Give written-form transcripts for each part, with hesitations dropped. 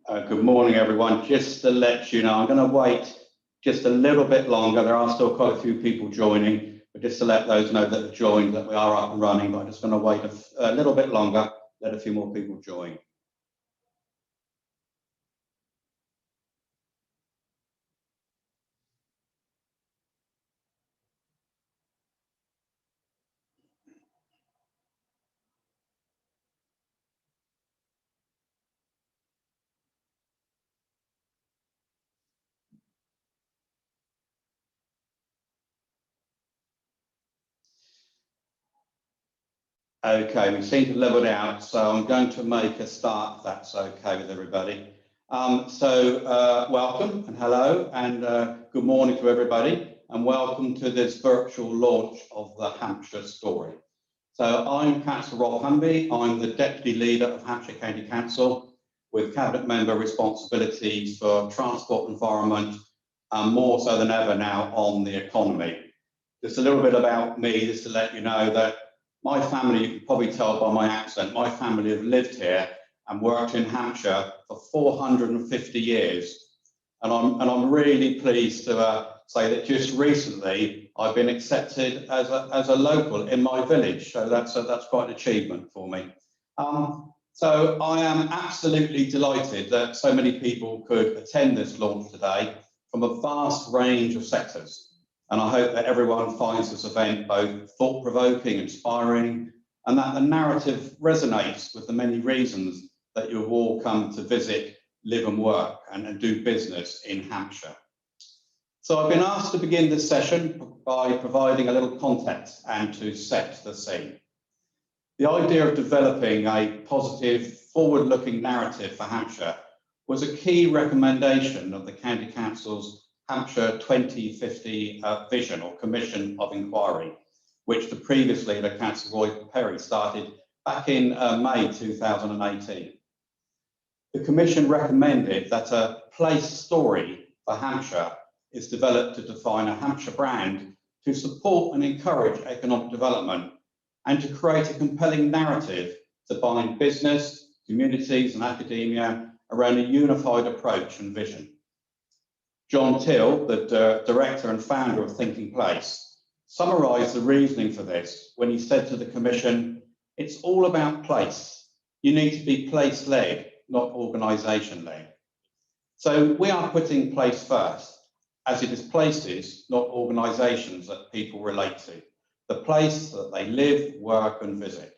Good morning, everyone. Just to let you know, I'm going to wait just a little bit longer. There are still quite a few people joining, but just to let those know that have joined that we are up and running, but I'm just going to wait a little bit longer, let a few more people join. Okay, we seem to have levelled out, so I'm going to make a start, if that's okay with everybody. Welcome and hello and good morning to everybody, and welcome to this virtual launch of the Hampshire Story. So I'm Councillor Rob Humby. I'm the Deputy Leader of Hampshire County Council with Cabinet Member responsibilities for transport, environment, and more so than ever now on the economy. Just a little bit about me, just to let you know that my family, you can probably tell by my accent, my family have lived here and worked in Hampshire for 450 years. And I'm really pleased to say that just recently I've been accepted as a local in my village. So that's quite an achievement for me. So I am absolutely delighted that so many people could attend this launch today from a vast range of sectors. And I hope that everyone finds this event both thought-provoking, inspiring, and that the narrative resonates with the many reasons that you've all come to visit, live and work and do business in Hampshire. So I've been asked to begin this session by providing a little context and to set the scene. The idea of developing a positive, forward-looking narrative for Hampshire was a key recommendation of the County Council's Hampshire 2050 Vision or Commission of Inquiry, which the previous leader, Councillor Roy Perry, started back in May 2018. The Commission recommended that a place story for Hampshire is developed to define a Hampshire brand to support and encourage economic development and to create a compelling narrative to bind business, communities and academia around a unified approach and vision. John Till, the director and founder of Thinking Place, summarised the reasoning for this when he said to the Commission, "It's all about place. You need to be place-led, not organisation-led." So we are putting place first, as it is places, not organisations, that people relate to, the place that they live, work and visit.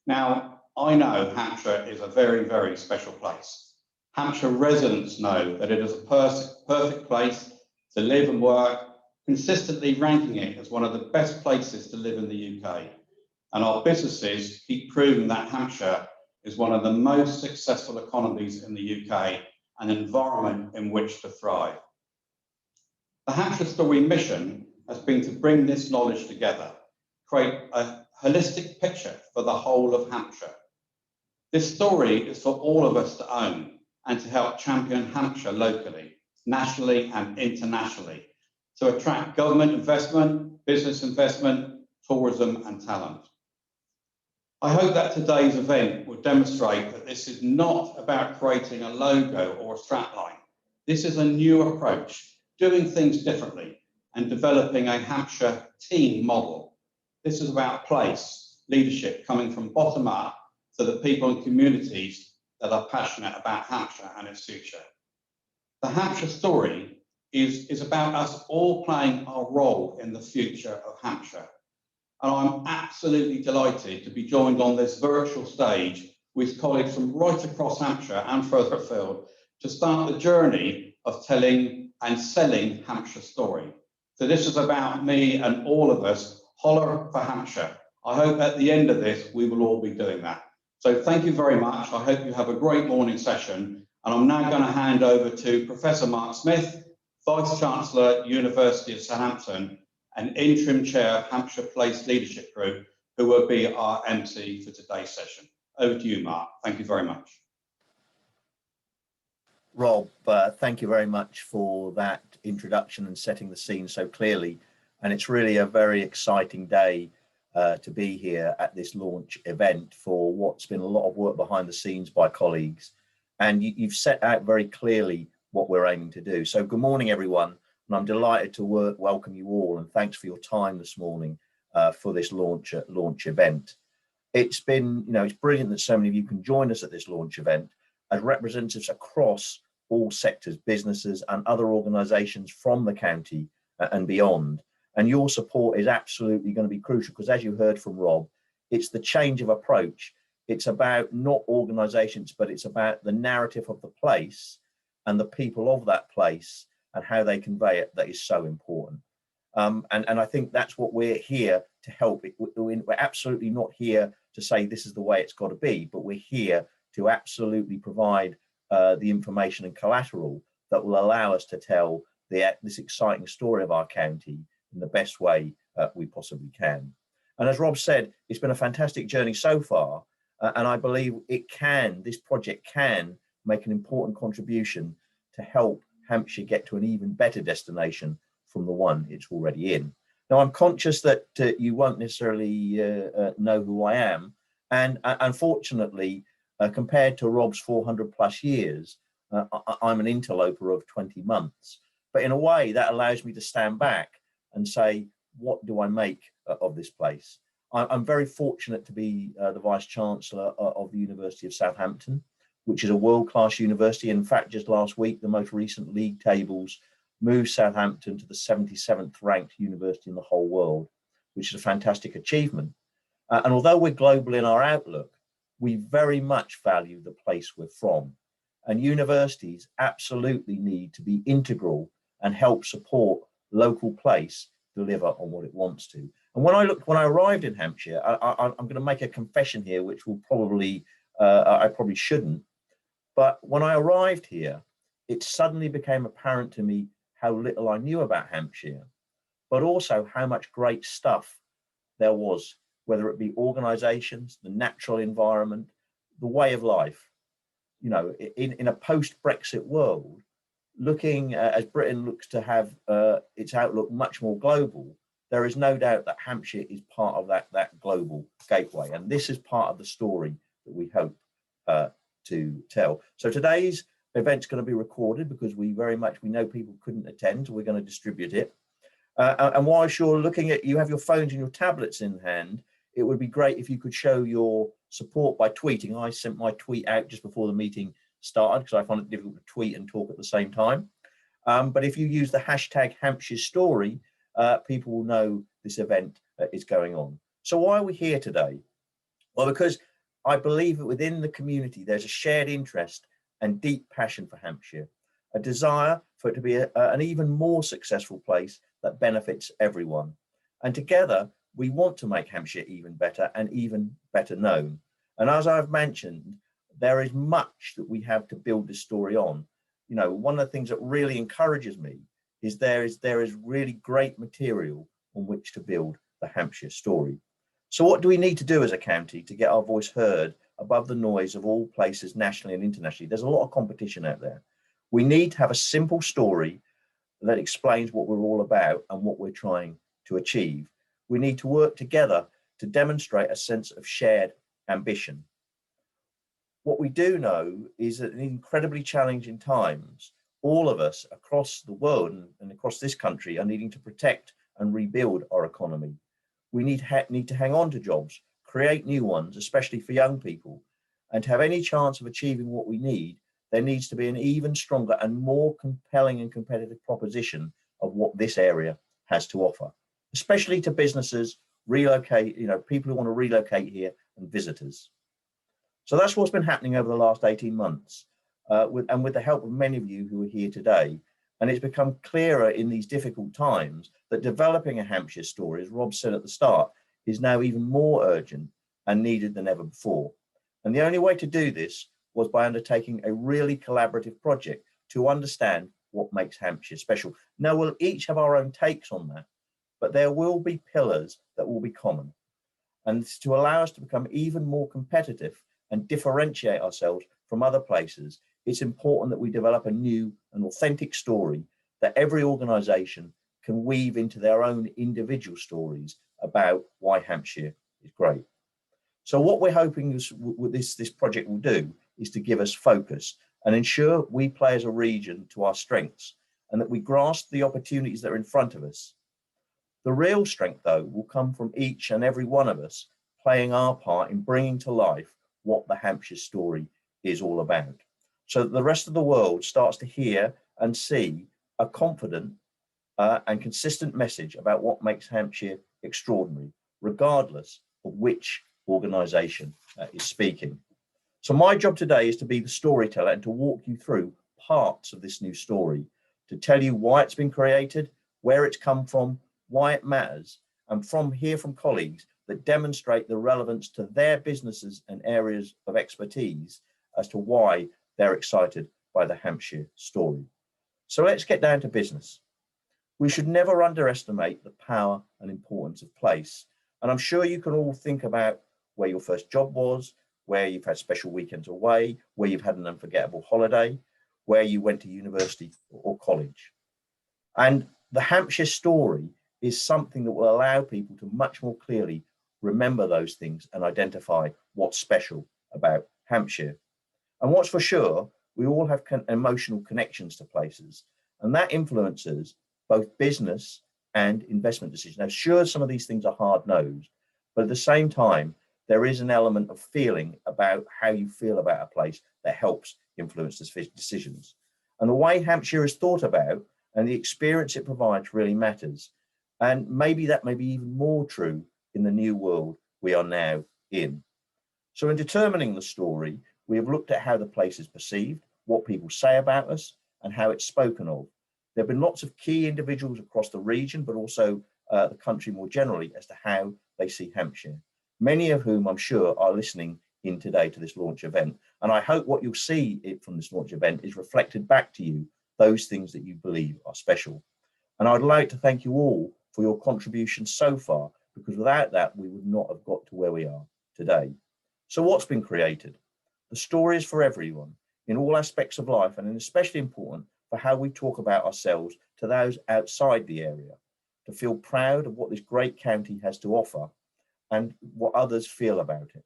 Now, I know Hampshire is a very, very special place. Hampshire residents know that it is a perfect place to live and work, consistently ranking it as one of the best places to live in the UK. And our businesses keep proving that Hampshire is one of the most successful economies in the UK, an environment in which to thrive. The Hampshire Story mission has been to bring this knowledge together, create a holistic picture for the whole of Hampshire. This story is for all of us to own and to help champion Hampshire locally, nationally and internationally, to attract government investment, business investment, tourism and talent. I hope that today's event will demonstrate that this is not about creating a logo or a strapline. This is a new approach, doing things differently and developing a Hampshire team model. This is about place, leadership coming from bottom up to the people and communities that are passionate about Hampshire and its future. The Hampshire Story is about us all playing our role in the future of Hampshire. And I'm absolutely delighted to be joined on this virtual stage with colleagues from right across Hampshire and further afield to start the journey of telling and selling Hampshire Story. So this is about me and all of us, holler for Hampshire. I hope at the end of this, we will all be doing that. So thank you very much. I hope you have a great morning session. And I'm now going to hand over to Professor Mark Smith, Vice-Chancellor, University of Southampton, and Interim Chair of Hampshire Place Leadership Group, who will be our MC for today's session. Over to you, Mark. Thank you very much. Rob, thank you very much for that introduction and setting the scene so clearly. And it's really a very exciting day to be here at this launch event for what's been a lot of work behind the scenes by colleagues And you've set out very clearly what we're aiming to do. So good morning, everyone. And I'm delighted to welcome you all. And thanks for your time this morning for this launch event. It's been, it's brilliant that so many of you can join us at this launch event as representatives across all sectors, businesses and other organisations from the county and beyond. And your support is absolutely going to be crucial because, as you heard from Rob, it's the change of approach. It's about not organisations, but it's about the narrative of the place and the people of that place and how they convey it that is so important. And I think that's what we're here to help. We're absolutely not here to say this is the way it's got to be, but we're here to absolutely provide the information and collateral that will allow us to tell this exciting story of our county in the best way we possibly can. And as Rob said, it's been a fantastic journey so far, and I believe this project can make an important contribution to help Hampshire get to an even better destination from the one it's already in. Now, I'm conscious that you won't necessarily know who I am, and unfortunately, compared to Rob's 400 plus years, I'm an interloper of 20 months. But in a way, that allows me to stand back and say, what do I make of this place? I'm very fortunate to be the Vice-Chancellor of the University of Southampton, which is a world-class university. In fact, just last week, the most recent league tables moved Southampton to the 77th ranked university in the whole world, which is a fantastic achievement. And although we're global in our outlook, we very much value the place we're from. And universities absolutely need to be integral and help support local place deliver on what it wants to. And when I arrived in Hampshire, I'm going to make a confession here, which will probably, I probably shouldn't. But when I arrived here, it suddenly became apparent to me how little I knew about Hampshire, but also how much great stuff there was, whether it be organisations, the natural environment, the way of life. In a post-Brexit world, looking as Britain looks to have its outlook much more global, there is no doubt that Hampshire is part of that global gateway. And this is part of the story that we hope to tell. So today's event's going to be recorded because we know people couldn't attend, so we're going to distribute it. And whilst you're looking at, you have your phones and your tablets in hand, it would be great if you could show your support by tweeting. I sent my tweet out just before the meeting started because I find it difficult to tweet and talk at the same time. But if you use the hashtag Hampshire Story, people will know this event is going on. So why are we here today? Well, because I believe that within the community, there's a shared interest and deep passion for Hampshire, a desire for it to be an even more successful place that benefits everyone. And together, we want to make Hampshire even better and even better known. And as I've mentioned, there is much that we have to build this story on. One of the things that really encourages me is there is really great material on which to build the Hampshire story. So what do we need to do as a county to get our voice heard above the noise of all places nationally and internationally? There's a lot of competition out there. We need to have a simple story that explains what we're all about and what we're trying to achieve. We need to work together to demonstrate a sense of shared ambition. What we do know is that in incredibly challenging times, all of us across the world and across this country are needing to protect and rebuild our economy. We need to hang on to jobs, create new ones, especially for young people. And to have any chance of achieving what we need, there needs to be an even stronger and more compelling and competitive proposition of what this area has to offer, especially to businesses, people who want to relocate here and visitors. So that's what's been happening over the last 18 months, with the help of many of you who are here today. And it's become clearer in these difficult times that developing a Hampshire story, as Rob said at the start, is now even more urgent and needed than ever before. And the only way to do this was by undertaking a really collaborative project to understand what makes Hampshire special. Now, we'll each have our own takes on that, but there will be pillars that will be common. And to allow us to become even more competitive and differentiate ourselves from other places, it's important that we develop a new and authentic story that every organisation can weave into their own individual stories about why Hampshire is great. So what we're hoping this project will do is to give us focus and ensure we play as a region to our strengths and that we grasp the opportunities that are in front of us. The real strength, though, will come from each and every one of us playing our part in bringing to life what the Hampshire story is all about, so that the rest of the world starts to hear and see a confident and consistent message about what makes Hampshire extraordinary, regardless of which organisation is speaking. So my job today is to be the storyteller and to walk you through parts of this new story, to tell you why it's been created, where it's come from, why it matters, and hear from colleagues that demonstrate the relevance to their businesses and areas of expertise as to why they're excited by the Hampshire story. So let's get down to business. We should never underestimate the power and importance of place. And I'm sure you can all think about where your first job was, where you've had special weekends away, where you've had an unforgettable holiday, where you went to university or college. And the Hampshire story is something that will allow people to much more clearly remember those things and identify what's special about Hampshire. And what's for sure, we all have emotional connections to places, and that influences both business and investment decisions. Now, sure, some of these things are hard-nosed, but at the same time, there is an element of feeling about how you feel about a place that helps influence decisions. And the way Hampshire is thought about and the experience it provides really matters. And maybe that may be even more true in the new world we are now in. So in determining the story, we have looked at how the place is perceived, what people say about us, and how it's spoken of. There have been lots of key individuals across the region, but also the country more generally, as to how they see Hampshire, many of whom I'm sure are listening in today to this launch event. And I hope what you'll see from this launch event is reflected back to you, those things that you believe are special. And I'd like to thank you all for your contribution so far, because without that, we would not have got to where we are today. So what's been created? The story is for everyone in all aspects of life, and especially important for how we talk about ourselves to those outside the area, to feel proud of what this great county has to offer and what others feel about it.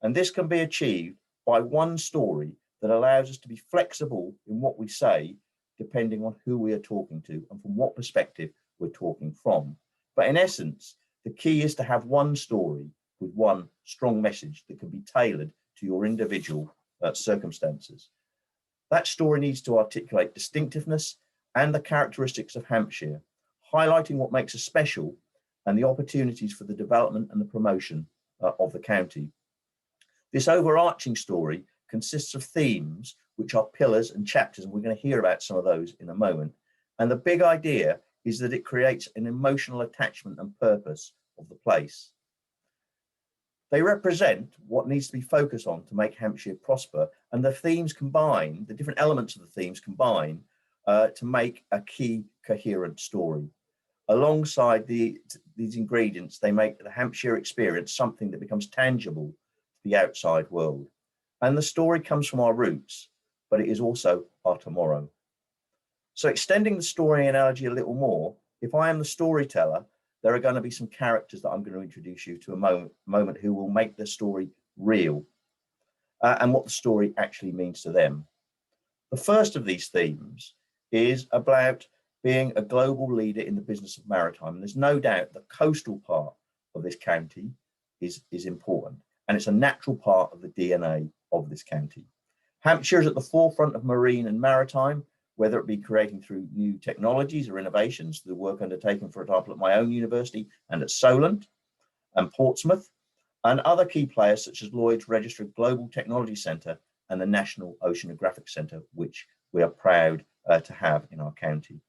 And this can be achieved by one story that allows us to be flexible in what we say, depending on who we are talking to and from what perspective we're talking from. But in essence, the key is to have one story with one strong message that can be tailored to your individual circumstances. That story needs to articulate distinctiveness and the characteristics of Hampshire, highlighting what makes us special and the opportunities for the development and the promotion of the county. This overarching story consists of themes, which are pillars and chapters, and we're going to hear about some of those in a moment. And the big idea is that it creates an emotional attachment and purpose of the place. They represent what needs to be focused on to make Hampshire prosper, and the themes combine, the different elements of the themes combine to make a key coherent story. Alongside these ingredients, they make the Hampshire experience something that becomes tangible to the outside world. And the story comes from our roots, but it is also our tomorrow. So extending the story analogy a little more, if I am the storyteller, there are going to be some characters that I'm going to introduce you to a moment who will make the story real and what the story actually means to them. The first of these themes is about being a global leader in the business of maritime. And there's no doubt the coastal part of this county is important, and it's a natural part of the DNA of this county. Hampshire is at the forefront of marine and maritime, whether it be creating through new technologies or innovations, the work undertaken, for example, at my own university and at Solent and Portsmouth, and other key players such as Lloyd's Registered Global Technology Centre and the National Oceanographic Centre, which we are proud to have in our county.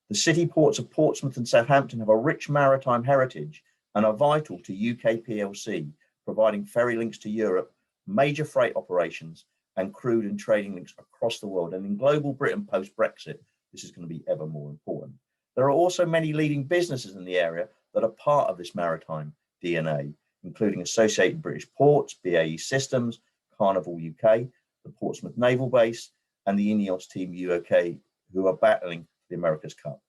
The city ports of Portsmouth and Southampton have a rich maritime heritage and are vital to UK PLC, providing ferry links to Europe, major freight operations, and crude and trading links across the world. And in global Britain post-Brexit, this is going to be ever more important. There are also many leading businesses in the area that are part of this maritime DNA, including Associated British Ports, BAE Systems, Carnival UK, the Portsmouth Naval Base, and the Ineos Team UK, who are battling the America's Cup.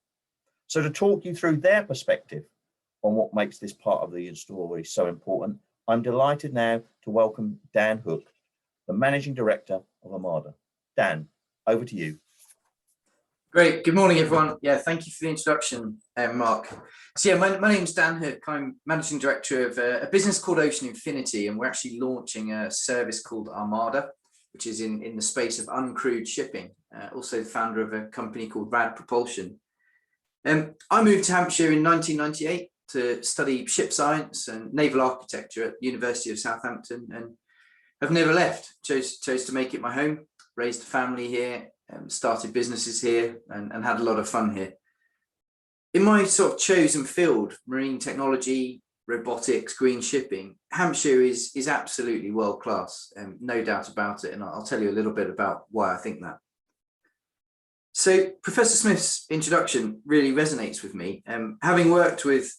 So to talk you through their perspective on what makes this part of the story so important, I'm delighted now to welcome Dan Hook, the Managing Director of Armada. Dan, over to you. Great. Good morning, everyone. Yeah, thank you for the introduction, Mark. So yeah, my name's Dan Hook. I'm Managing Director of a business called Ocean Infinity, and we're actually launching a service called Armada, which is in the space of uncrewed shipping. Also the founder of a company called Rad Propulsion. I moved to Hampshire in 1998 to study ship science and naval architecture at the University of Southampton, and have never left. Chose to make it my home, raised a family here, started businesses here, and had a lot of fun here. In my sort of chosen field, marine technology, robotics, green shipping, Hampshire is absolutely world class, no doubt about it, and I'll tell you a little bit about why I think that. So Professor Smith's introduction really resonates with me. Having worked with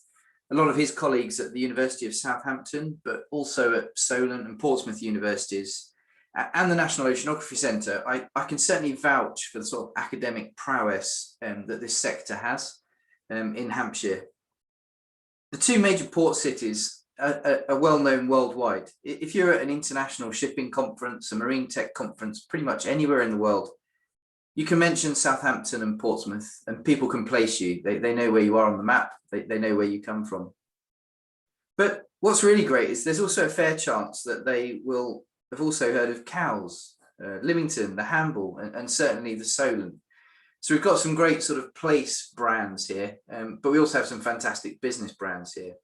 a lot of his colleagues at the University of Southampton, but also at Solent and Portsmouth universities, and the National Oceanography Centre, I can certainly vouch for the sort of academic prowess that this sector has in Hampshire. The two major port cities are well known worldwide. If you're at an international shipping conference, a marine tech conference, pretty much anywhere in the world, you can mention Southampton and Portsmouth and people can place you. They know where you are on the map. They know where you come from. But what's really great is there's also a fair chance that they will have also heard of Cowes, Lymington, the Hamble, and certainly the Solent. So we've got some great sort of place brands here, but we also have some fantastic business brands here.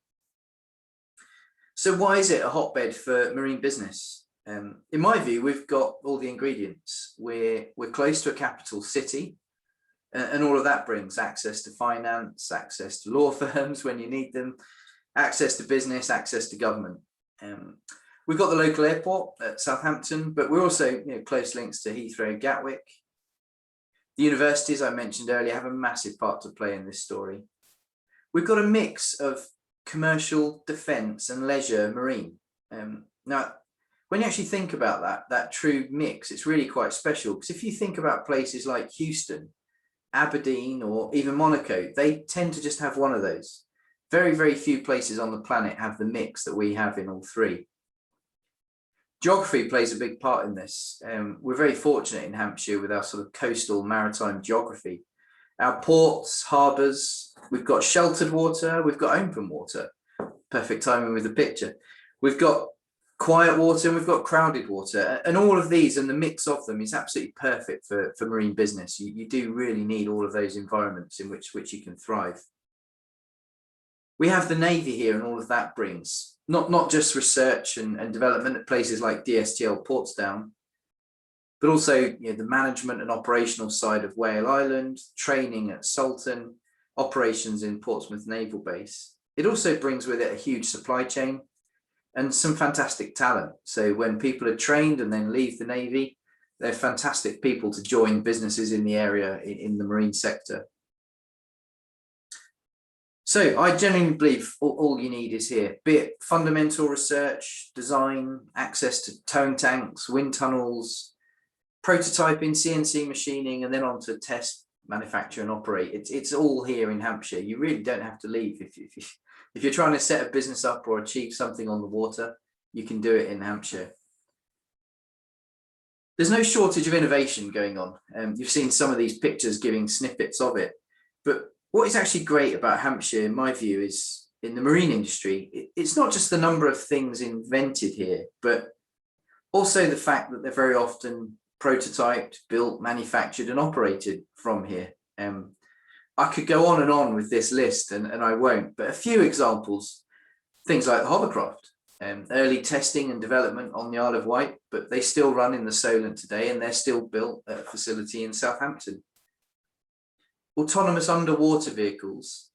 So why is it a hotbed for marine business? In my view, we've got all the ingredients. We're close to a capital city, and all of that brings access to finance, access to law firms when you need them, access to business, access to government. We've got the local airport at Southampton, but we're also close links to Heathrow, Gatwick. The universities I mentioned earlier have a massive part to play in this story. We've got a mix of commercial, defence and leisure marine. Now, when you actually think about that true mix, it's really quite special, because if you think about places like Houston, Aberdeen, or even Monaco, they tend to just have one of those. Very, very few places on the planet have the mix that we have in all three. Geography plays a big part in this. We're very fortunate in Hampshire with our sort of coastal maritime geography. Our ports, harbours, we've got sheltered water, we've got open water. Perfect timing with the picture. We've got quiet water and we've got crowded water. And all of these and the mix of them is absolutely perfect for marine business. You do really need all of those environments in which you can thrive. We have the Navy here and all of that brings. Not just research and development at places like DSTL Portsdown, but also the management and operational side of Whale Island, training at Salton, operations in Portsmouth Naval Base. It also brings with it a huge supply chain and some fantastic talent. So when people are trained and then leave the Navy, they're fantastic people to join businesses in the area in the marine sector. So I genuinely believe all you need is here, be it fundamental research, design, access to towing tanks, wind tunnels, prototyping, CNC machining, and then on to test, manufacture and operate. It's all here in Hampshire. You really don't have to leave. If you're trying to set a business up or achieve something on the water, you can do it in Hampshire. There's no shortage of innovation going on. You've seen some of these pictures giving snippets of it, but what is actually great about Hampshire, in my view, is in the marine industry, it's not just the number of things invented here, but also the fact that they're very often prototyped, built, manufactured and operated from here. I could go on with this list and I won't, but a few examples, things like the hovercraft, early testing and development on the Isle of Wight, but they still run in the Solent today and they're still built at a facility in Southampton. Autonomous underwater vehicles,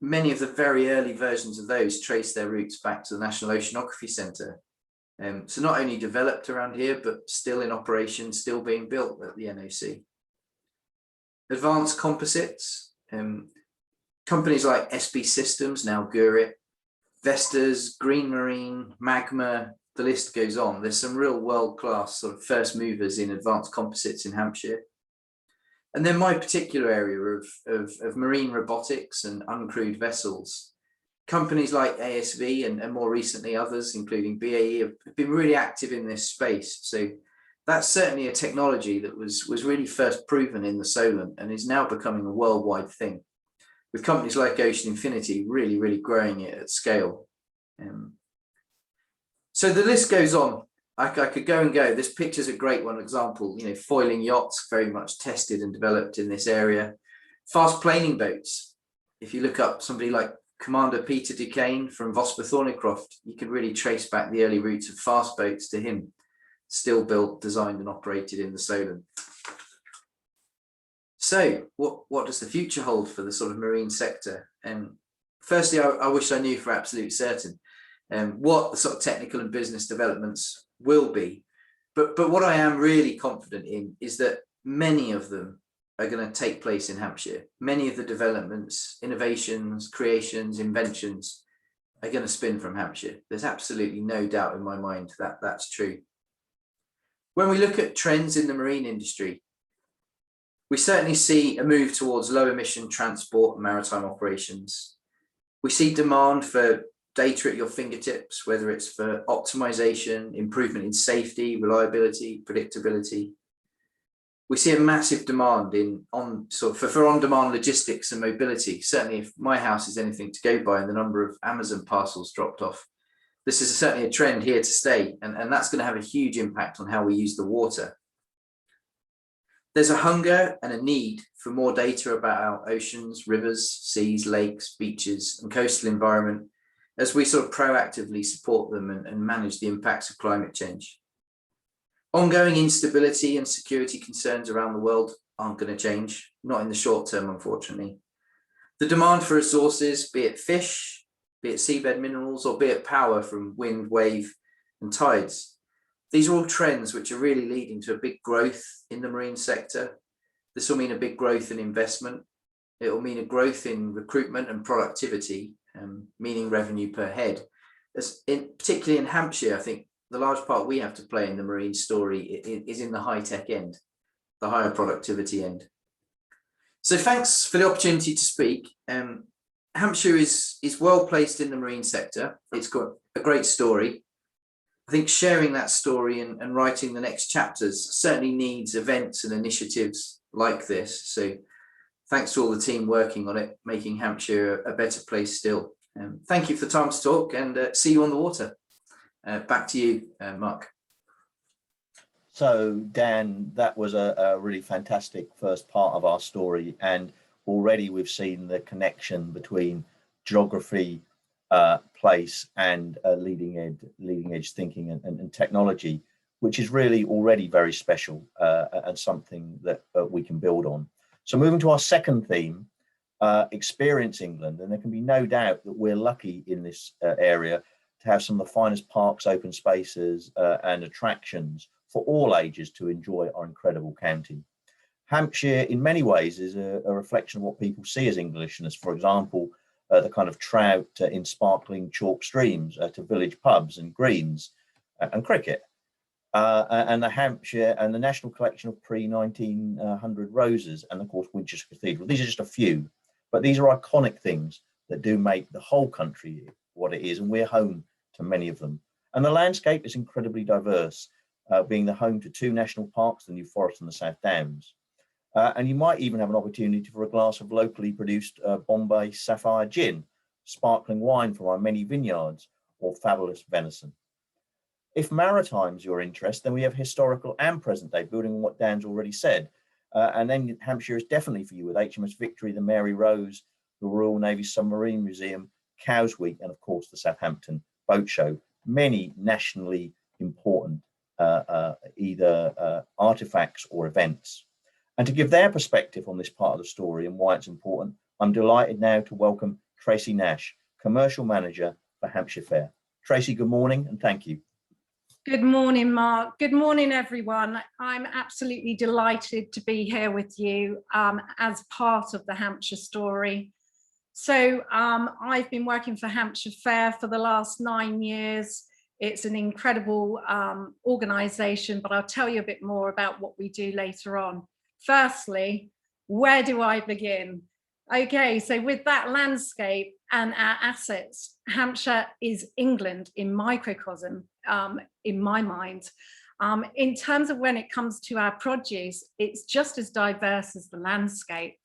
many of the very early versions of those trace their roots back to the National Oceanography Centre. So not only developed around here, but still in operation, still being built at the NOC. Advanced composites, companies like SB Systems, now Gareth, Vestas, Green Marine, Magma, the list goes on. There's some real world-class sort of first movers in advanced composites in Hampshire. And then my particular area of marine robotics and uncrewed vessels. Companies like ASV and more recently others, including BAE, have been really active in this space. So That's certainly a technology that was really first proven in the Solent and is now becoming a worldwide thing, with companies like Ocean Infinity really growing it at scale. So the list goes on. I could go and go. This picture's a great one example. You know, foiling yachts, very much tested and developed in this area. Fast planing boats. If you look up somebody like Commander Peter Duquesne from Vosper Thornycroft, you could really trace back the early roots of fast boats to him. Still built, designed and operated in the Solent. So what does the future hold for the sort of marine sector? Firstly, I wish I knew for absolute certain what the sort of technical and business developments will be. But what I am really confident in is that many of them are going to take place in Hampshire. Many of the developments, innovations, creations, inventions are going to spin from Hampshire. There's absolutely no doubt in my mind that that's true. When we look at trends in the marine industry, we certainly see a move towards low emission transport and maritime operations. We see demand for data at your fingertips, whether it's for optimization, improvement in safety, reliability, predictability. We see a massive demand for on-demand logistics and mobility. Certainly if my house is anything to go by and the number of Amazon parcels dropped off, this is certainly a trend here to stay, and that's going to have a huge impact on how we use the water. There's a hunger and a need for more data about our oceans, rivers, seas, lakes, beaches, and coastal environment as we sort of proactively support them and manage the impacts of climate change. Ongoing instability and security concerns around the world aren't going to change, not in the short term, unfortunately. The demand for resources, be it fish, be it seabed minerals, or be it power from wind, wave, and tides. These are all trends which are really leading to a big growth in the marine sector. This will mean a big growth in investment. It will mean a growth in recruitment and productivity, meaning revenue per head. Particularly in Hampshire, I think the large part we have to play in the marine story is in the high-tech end, the higher productivity end. So thanks for the opportunity to speak. Hampshire is well placed in the marine sector. It's got a great story. I think sharing that story and writing the next chapters certainly needs events and initiatives like this. So thanks to all the team working on it, making Hampshire a better place still. Thank you for the time to talk, and see you on the water. Back to you, Mark. So Dan, that was a really fantastic first part of our story, and already we've seen the connection between geography, place, and leading edge thinking and technology, which is really already very special and something that we can build on. So moving to our second theme, Experience England, and there can be no doubt that we're lucky in this area to have some of the finest parks, open spaces and attractions for all ages to enjoy our incredible county. Hampshire, in many ways, is a reflection of what people see as Englishness. For example, the kind of trout in sparkling chalk streams to village pubs and greens and cricket. And the Hampshire and the National Collection of pre-1900 roses, and of course Winchester Cathedral. These are just a few, but these are iconic things that do make the whole country what it is, and we're home to many of them. And the landscape is incredibly diverse, being the home to 2 national parks, the New Forest and the South Downs. And you might even have an opportunity for a glass of locally produced Bombay Sapphire gin, sparkling wine from our many vineyards, or fabulous venison. If maritime's your interest, then we have historical and present day, building on what Dan's already said. And then Hampshire is definitely for you, with HMS Victory, the Mary Rose, the Royal Navy Submarine Museum, Cows Week, and of course the Southampton Boat Show. Many nationally important either artifacts or events. And to give their perspective on this part of the story and why it's important, I'm delighted now to welcome Tracy Nash, Commercial Manager for Hampshire Fair. Tracy, good morning and thank you. Good morning, Mark. Good morning, everyone. I'm absolutely delighted to be here with you as part of the Hampshire story. So I've been working for Hampshire Fair for the last 9 years. It's an incredible organisation, but I'll tell you a bit more about what we do later on. Firstly, where do I begin? Okay, so with that landscape and our assets, Hampshire is England in microcosm, in my mind. In terms of when it comes to our produce, it's just as diverse as the landscape.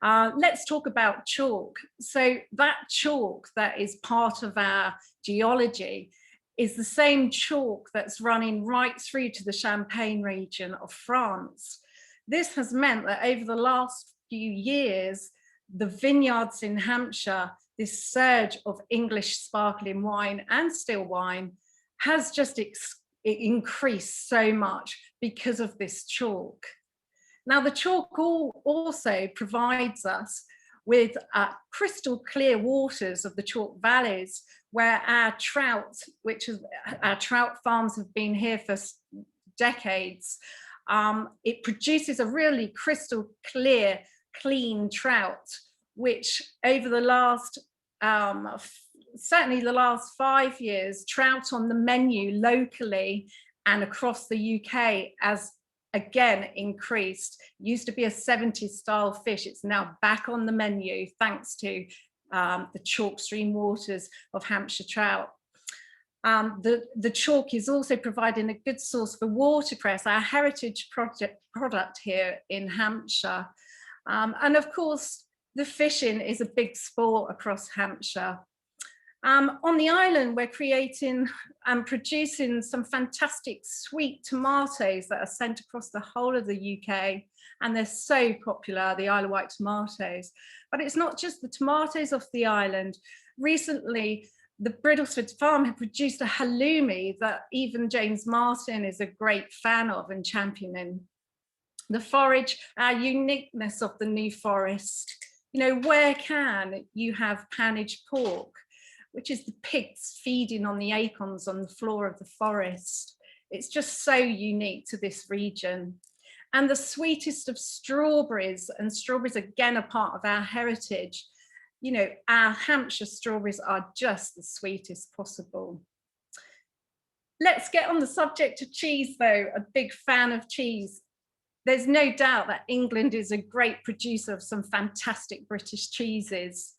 Let's talk about chalk. So that chalk that is part of our geology is the same chalk that's running right through to the Champagne region of France. This has meant that over the last few years, the vineyards in Hampshire, this surge of English sparkling wine and still wine has just increased so much because of this chalk. Now, the chalk also provides us with crystal clear waters of the chalk valleys, where our trout, our trout farms have been here for decades. It produces a really crystal clear, clean trout, which over the last, certainly the last 5 years, trout on the menu locally and across the UK has again increased. It used to be a 70s style fish. It's now back on the menu thanks to the chalk stream waters of Hampshire trout. The chalk is also providing a good source for watercress, our heritage product here in Hampshire. And of course, the fishing is a big sport across Hampshire. On the island, we're creating and producing some fantastic sweet tomatoes that are sent across the whole of the UK, and they're so popular, the Isle of Wight tomatoes. But it's not just the tomatoes off the island. Recently, the Bridlesford farm have produced a halloumi that even James Martin is a great fan of and championing. The forage, our uniqueness of the New Forest. You know, where can you have panaged pork, which is the pigs feeding on the acorns on the floor of the forest. It's just so unique to this region. And the sweetest of strawberries, and strawberries again are part of our heritage. You know, our Hampshire strawberries are just the sweetest possible. Let's get on the subject of cheese though, a big fan of cheese. There's no doubt that England is a great producer of some fantastic British cheeses.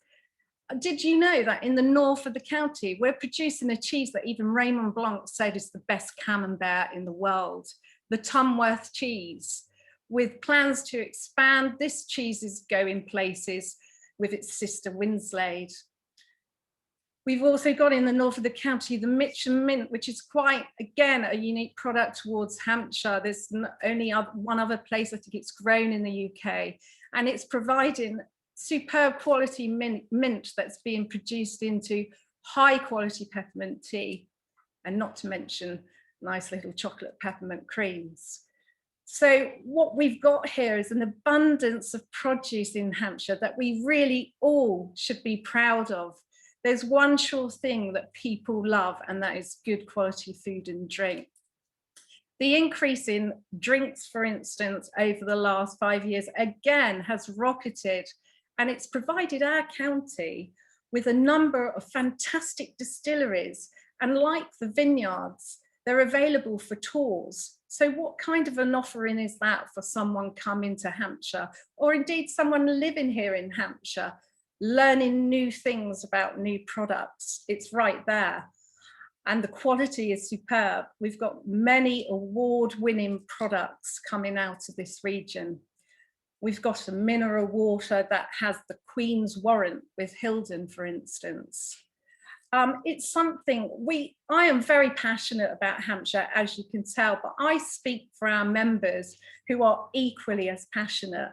Did you know that in the north of the county, we're producing a cheese that even Raymond Blanc said is the best camembert in the world, the Tunworth cheese. With plans to expand, this cheese is going places with its sister Winslade. We've also got in the north of the county, the Mitcham Mint, which is quite, again, a unique product towards Hampshire. There's only one other place I think it's grown in the UK, and it's providing superb quality mint that's being produced into high quality peppermint tea, and not to mention nice little chocolate peppermint creams. So what we've got here is an abundance of produce in Hampshire that we really all should be proud of. There's one sure thing that people love, and that is good quality food and drink. The increase in drinks, for instance, over the last 5 years, again, has rocketed, and it's provided our county with a number of fantastic distilleries. And like the vineyards, they're available for tours. So what kind of an offering is that for someone coming to Hampshire, or indeed someone living here in Hampshire, learning new things about new products? It's right there. And the quality is superb. We've got many award-winning products coming out of this region. We've got a mineral water that has the Queen's warrant with Hilden, for instance. It's something I am very passionate about Hampshire, as you can tell, but I speak for our members who are equally as passionate.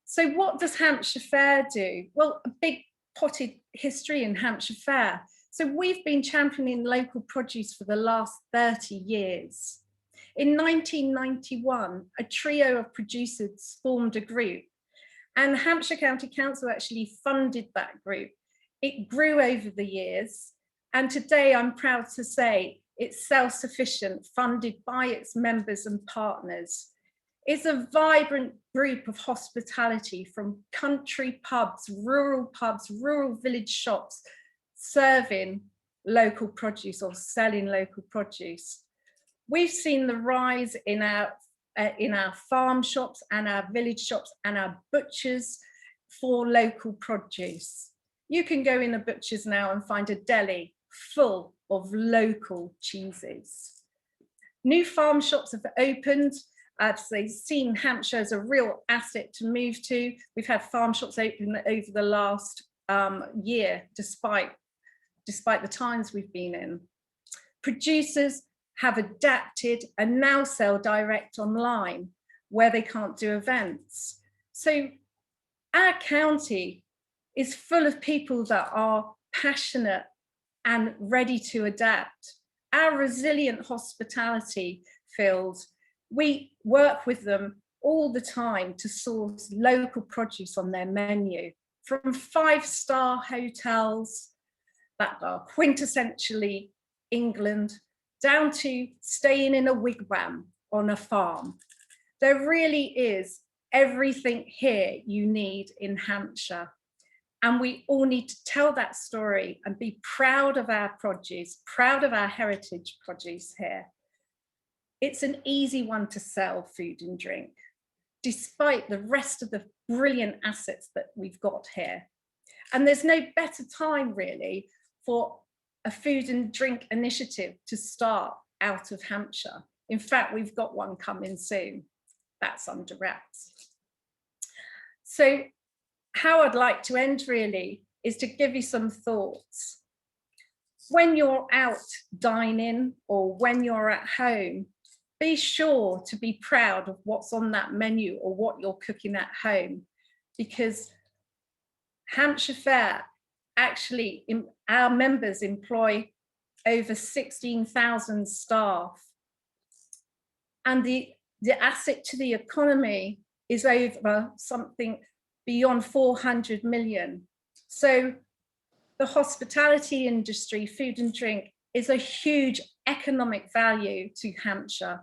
So what does Hampshire Fair do? Well, a big potted history in Hampshire Fair. So we've been championing local produce for the last 30 years. In 1991, a trio of producers formed a group, and Hampshire County Council actually funded that group. It grew over the years, and today I'm proud to say it's self-sufficient, funded by its members and partners. It's a vibrant group of hospitality, from country pubs, rural village shops, serving local produce or selling local produce. We've seen the rise in our farm shops and our village shops and our butchers for local produce. You can go in a butcher's now and find a deli full of local cheeses. New farm shops have opened. They've seen Hampshire as a real asset to move to. We've had farm shops open over the last year, despite the times we've been in. Producers have adapted and now sell direct online where they can't do events. So our county is full of people that are passionate and ready to adapt. Our resilient hospitality field, we work with them all the time to source local produce on their menu, from 5-star hotels that are quintessentially England, down to staying in a wigwam on a farm. There really is everything here you need in Hampshire. And we all need to tell that story and be proud of our produce, proud of our heritage produce here. It's an easy one to sell, food and drink, despite the rest of the brilliant assets that we've got here. And there's no better time really for a food and drink initiative to start out of Hampshire. In fact, we've got one coming soon. That's under wraps. So how I'd like to end really is to give you some thoughts. When you're out dining or when you're at home, be sure to be proud of what's on that menu or what you're cooking at home, because Hampshire Fair, actually, our members employ over 16,000 staff. And the asset to the economy is over something beyond 400 million. So the hospitality industry, food and drink, is a huge economic value to Hampshire.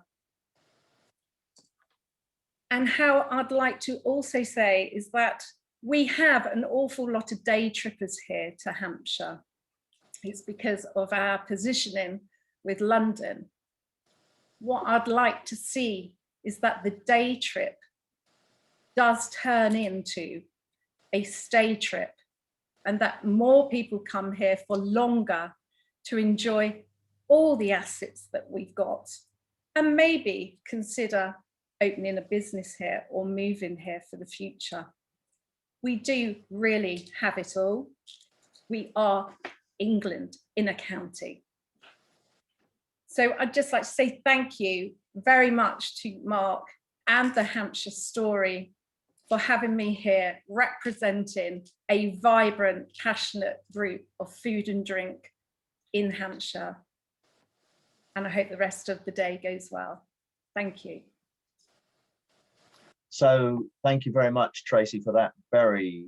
And how I'd like to also say is that we have an awful lot of day trippers here to Hampshire. It's because of our positioning with London. What I'd like to see is that the day trip does turn into a stay trip, and that more people come here for longer to enjoy all the assets that we've got, and maybe consider opening a business here or moving here for the future. We do really have it all. We are England in a county. So I'd just like to say thank you very much to Mark and the Hampshire Story for having me here representing a vibrant, passionate group of food and drink in Hampshire. And I hope the rest of the day goes well. Thank you. So thank you very much, Tracy, for that very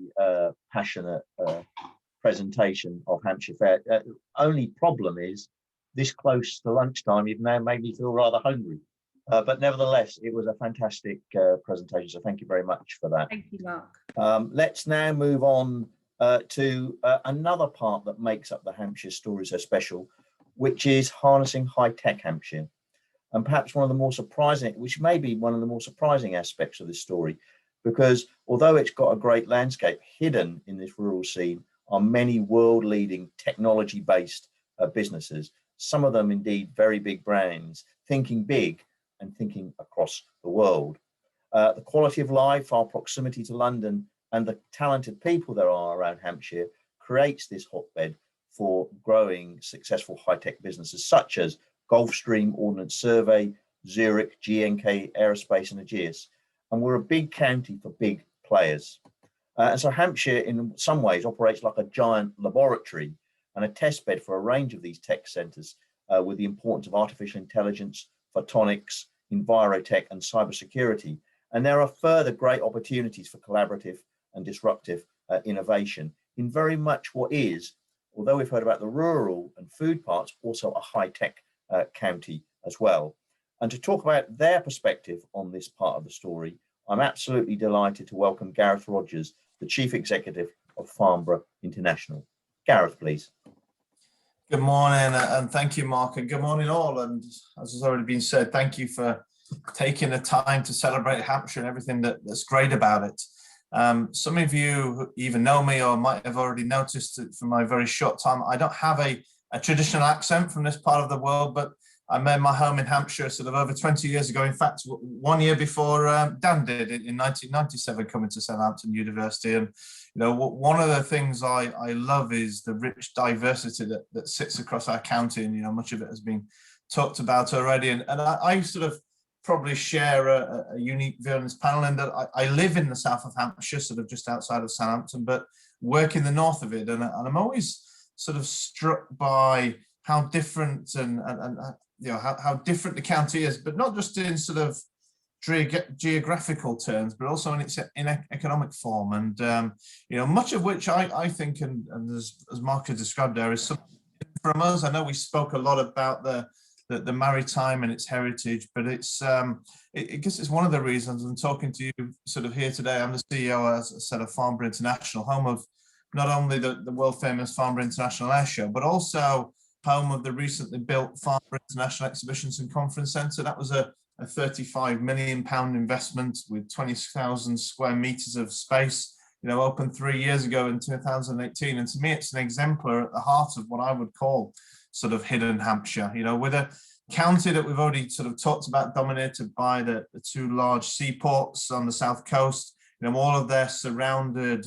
passionate presentation of Hampshire Fair. Only problem is this close to lunchtime, you've now made me feel rather hungry. But nevertheless, it was a fantastic presentation. So thank you very much for that. Thank you, Mark. Let's now move on to another part that makes up the Hampshire Story so special, which is harnessing high-tech Hampshire. And perhaps one of the more surprising, which may be one of the more surprising aspects of this story, because although it's got a great landscape, hidden in this rural scene are many world-leading technology-based businesses, some of them indeed very big brands, thinking big and thinking across the world. The quality of life, our proximity to London, and the talented people there are around Hampshire creates this hotbed for growing successful high-tech businesses such as Gulfstream Ordnance Survey, Zurich, GNK Aerospace and Aegeus. And we're a big county for big players. And so Hampshire in some ways operates like a giant laboratory and a test bed for a range of these tech centres with the importance of artificial intelligence, photonics, envirotech and cybersecurity. And there are further great opportunities for collaborative and disruptive innovation in very much what is, although we've heard about the rural and food parts, also a high-tech county as well. And to talk about their perspective on this part of the story, I'm absolutely delighted to welcome Gareth Rogers, the Chief Executive of Farnborough International. Gareth, please. Good morning, and thank you, Mark, and good morning all. And as has already been said, thank you for taking the time to celebrate Hampshire and everything that's great about it. Some of you even know me or might have already noticed it from my very short time. I don't have a traditional accent from this part of the world, but I made my home in Hampshire sort of over 20 years ago. In fact, 1 year before Dan did, in 1997, coming to Southampton University. And one of the things I love is the rich diversity that sits across our county, and much of it has been talked about already. And I sort of probably share a unique view on this panel, in that I live in the south of Hampshire, sort of just outside of Southampton, but work in the north of it. And I'm always sort of struck by how different and how different the county is, but not just in sort of geographical terms, but also in its economic form. And much of which I think, and as Mark has described there, is something from us. I know we spoke a lot about the maritime and its heritage, but it's I guess it's one of the reasons I'm talking to you sort of here today. I'm the CEO, as I said, of Farnborough International, home of not only the world famous Farnborough International Air Show, but also home of the recently built Farnborough International Exhibitions and Conference Centre. That was a £35 million investment with 20,000 square metres of space, opened 3 years ago in 2018. And to me, it's an exemplar at the heart of what I would call sort of hidden Hampshire, with a county that we've already sort of talked about, dominated by the two large seaports on the south coast, all of their surrounding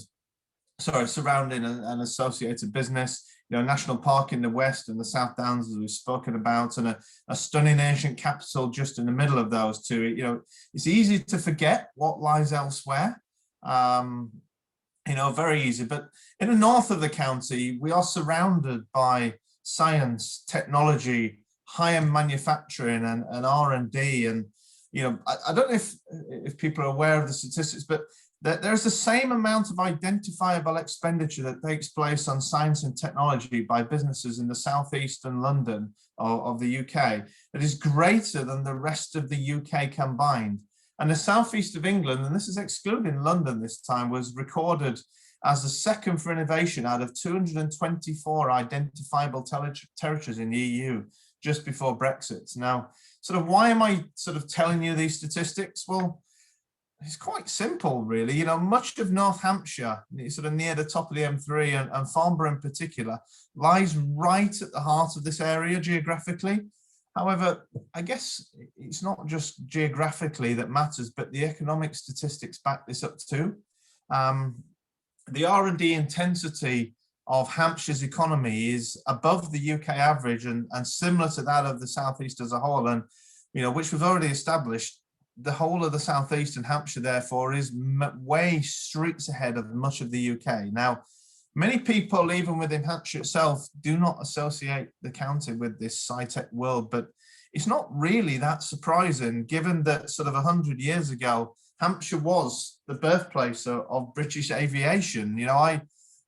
and associated business, national park in the west and the South Downs, as we've spoken about, and a stunning ancient capital just in the middle of those two. It's easy to forget what lies elsewhere, very easy. But in the north of the county, we are surrounded by science, technology, high-end manufacturing and R&D. And, I don't know if people are aware of the statistics, but there's the same amount of identifiable expenditure that takes place on science and technology by businesses in the southeast and London of the UK that is greater than the rest of the UK combined. And the southeast of England, and this is excluding London this time, was recorded as the second for innovation out of 224 identifiable territories in the EU just before Brexit. Now, sort of why am I sort of telling you these statistics? Well, it's quite simple, really. Much of North Hampshire, sort of near the top of the M3 and Farnborough in particular, lies right at the heart of this area geographically. However, I guess it's not just geographically that matters, but the economic statistics back this up too. The R&D intensity of Hampshire's economy is above the UK average and similar to that of the southeast as a whole, and which we've already established. The whole of the southeast and Hampshire, therefore, is way streets ahead of much of the UK. Now, many people, even within Hampshire itself, do not associate the county with this sci-tech world, but it's not really that surprising, given that sort of 100 years ago, Hampshire was the birthplace of British aviation.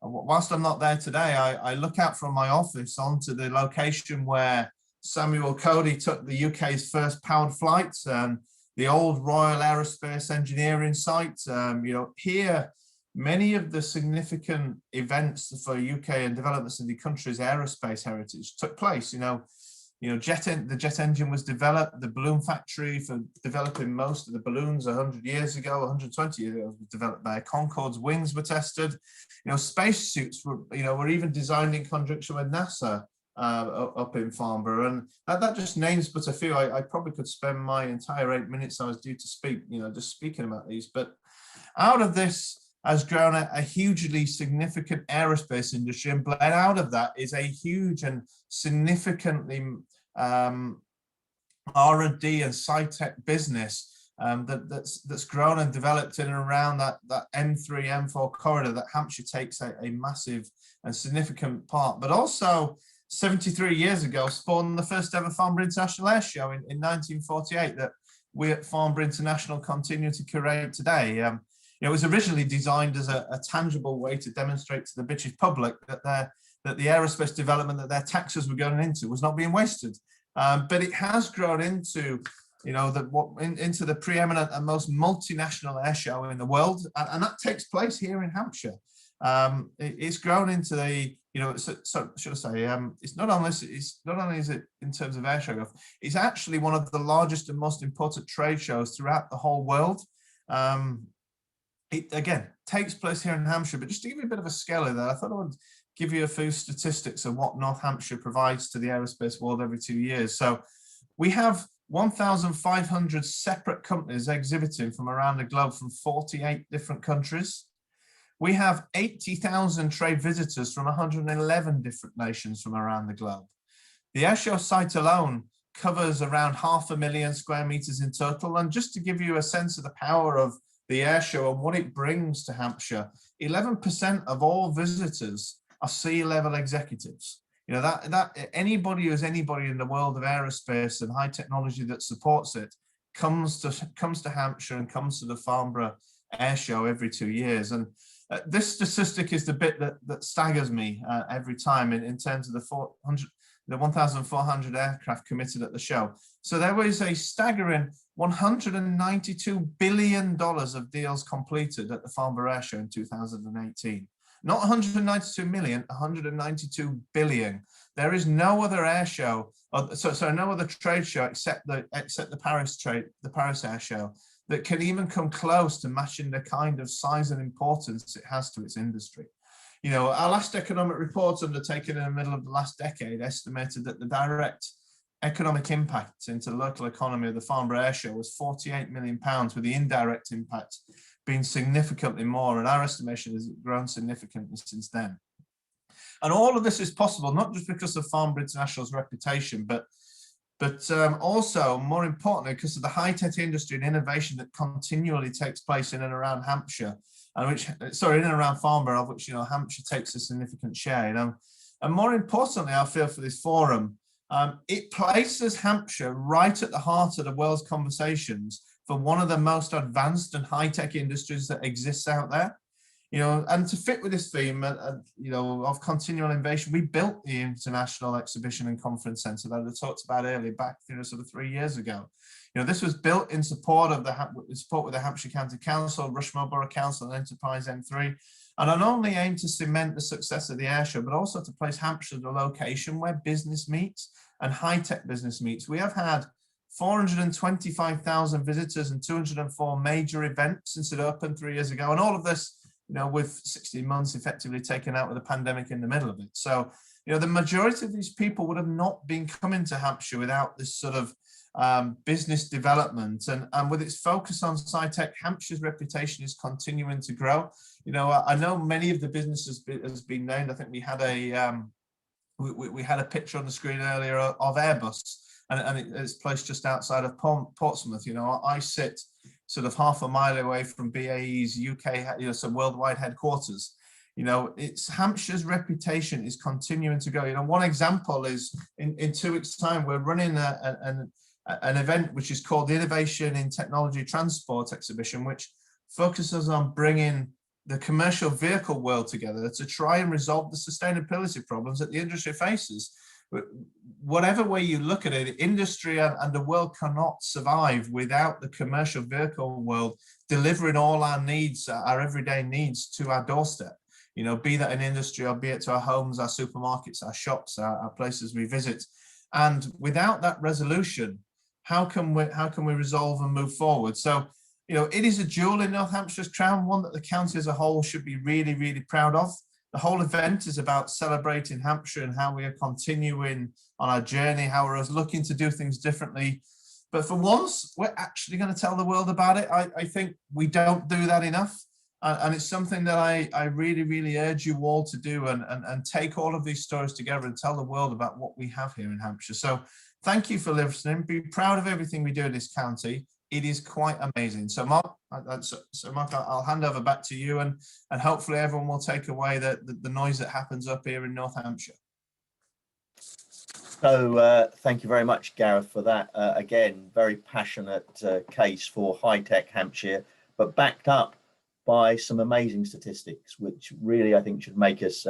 Whilst I'm not there today, I look out from my office onto the location where Samuel Cody took the UK's first powered flights, and the old Royal Aerospace Engineering site. Here, many of the significant events for UK and developments in the country's aerospace heritage took place. The jet engine was developed. The balloon factory for developing most of the balloons 100 years ago, 120 years ago, was developed there. Concorde's wings were tested. Spacesuits were even designed in conjunction with NASA. Up in Farnborough, and that just names but a few. I probably could spend my entire 8 minutes I was due to speak, just speaking about these. But out of this has grown a hugely significant aerospace industry, and bled out of that is a huge and significantly R&D and sci-tech business that's grown and developed in and around that M3, M4 corridor that Hampshire takes a massive and significant part, but also 73 years ago spawned the first ever Farnborough International Air Show in 1948 that we at Farnborough International continue to curate today. It was originally designed as a tangible way to demonstrate to the British public that the aerospace development that their taxes were going into was not being wasted. But it has grown into into the preeminent and most multinational air show in the world, and that takes place here in Hampshire. It's grown into the so should I say it's not only is it in terms of air show growth, it's actually one of the largest and most important trade shows throughout the whole world. It again takes place here in Hampshire, but just to give you a bit of a scale of that, I thought I would give you a few statistics of what North Hampshire provides to the aerospace world every 2 years. So We have 1,500 separate companies exhibiting from around the globe from 48 different countries. We have 80,000 trade visitors from 111 different nations from around the globe. The airshow site alone covers around 500,000 square meters in total. And just to give you a sense of the power of the airshow and what it brings to Hampshire, 11% of all visitors are C-level executives. You know, that anybody who's anybody in the world of aerospace and high technology that supports it comes to Hampshire and comes to the Farnborough Airshow every 2 years. And this statistic is the bit that staggers me every time in terms of the 1,400 aircraft committed at the show. So there was a staggering $192 billion of deals completed at the Farnborough Airshow in 2018. Not 192 million, 192 billion. There is no other air show, no other trade show except the Paris Air Show that can even come close to matching the kind of size and importance it has to its industry. You know, our last economic report undertaken in the middle of the last decade estimated that the direct economic impact into the local economy of the Farnborough Airshow was £48 million, with the indirect impact being significantly more, and our estimation has grown significantly since then. And all of this is possible not just because of Farnborough International's reputation, but also, more importantly, because of the high-tech industry and innovation that continually takes place in and around Hampshire, and in and around Farnborough, of which, you know, Hampshire takes a significant share. You know, and more importantly, I feel for this forum, it places Hampshire right at the heart of the world's conversations for one of the most advanced and high-tech industries that exists out there. You know, and to fit with this theme, you know, of continual innovation, we built the International Exhibition and Conference Centre that I talked about earlier, back, you know, sort of 3 years ago. You know, this was built in support of with the Hampshire County Council, Rushmore Borough Council, and Enterprise M3, and not only aim to cement the success of the airshow, but also to place Hampshire at a location where business meets and high-tech business meets. We have had 425,000 visitors and 204 major events since it opened 3 years ago, and all of this, you know, with 16 months effectively taken out with a pandemic in the middle of it. So, you know, the majority of these people would have not been coming to Hampshire without this sort of business development. And with its focus on sci-tech, Hampshire's reputation is continuing to grow. You know, I know many of the businesses has been named. I think we had a picture on the screen earlier of Airbus, and it's placed just outside of Portsmouth. You know, I sit sort of half a mile away from BAE's UK, you know, some worldwide headquarters. You know, it's Hampshire's reputation is continuing to go. You know, one example is in 2 weeks' time, we're running an event which is called the Innovation in Technology Transport Exhibition, which focuses on bringing the commercial vehicle world together to try and resolve the sustainability problems that the industry faces. Whatever way you look at it, industry and the world cannot survive without the commercial vehicle world delivering all our needs, our everyday needs, to our doorstep. You know, be that an industry or be it to our homes, our supermarkets, our shops, our places we visit. And without that resolution, how can we resolve and move forward? So, you know, it is a jewel in North Hampshire's crown, one that the county as a whole should be really, really proud of. The whole event is about celebrating Hampshire and how we are continuing on our journey, how we're looking to do things differently. But for once, we're actually going to tell the world about it. I think we don't do that enough. And it's something that I really, really urge you all to do and take all of these stories together and tell the world about what we have here in Hampshire. So thank you for listening. Be proud of everything we do in this county. It is quite amazing. So Mark, I'll hand over back to you, and hopefully everyone will take away the noise that happens up here in North Hampshire. So thank you very much, Gareth, for that. Again, very passionate case for high-tech Hampshire, but backed up by some amazing statistics, which really I think should make us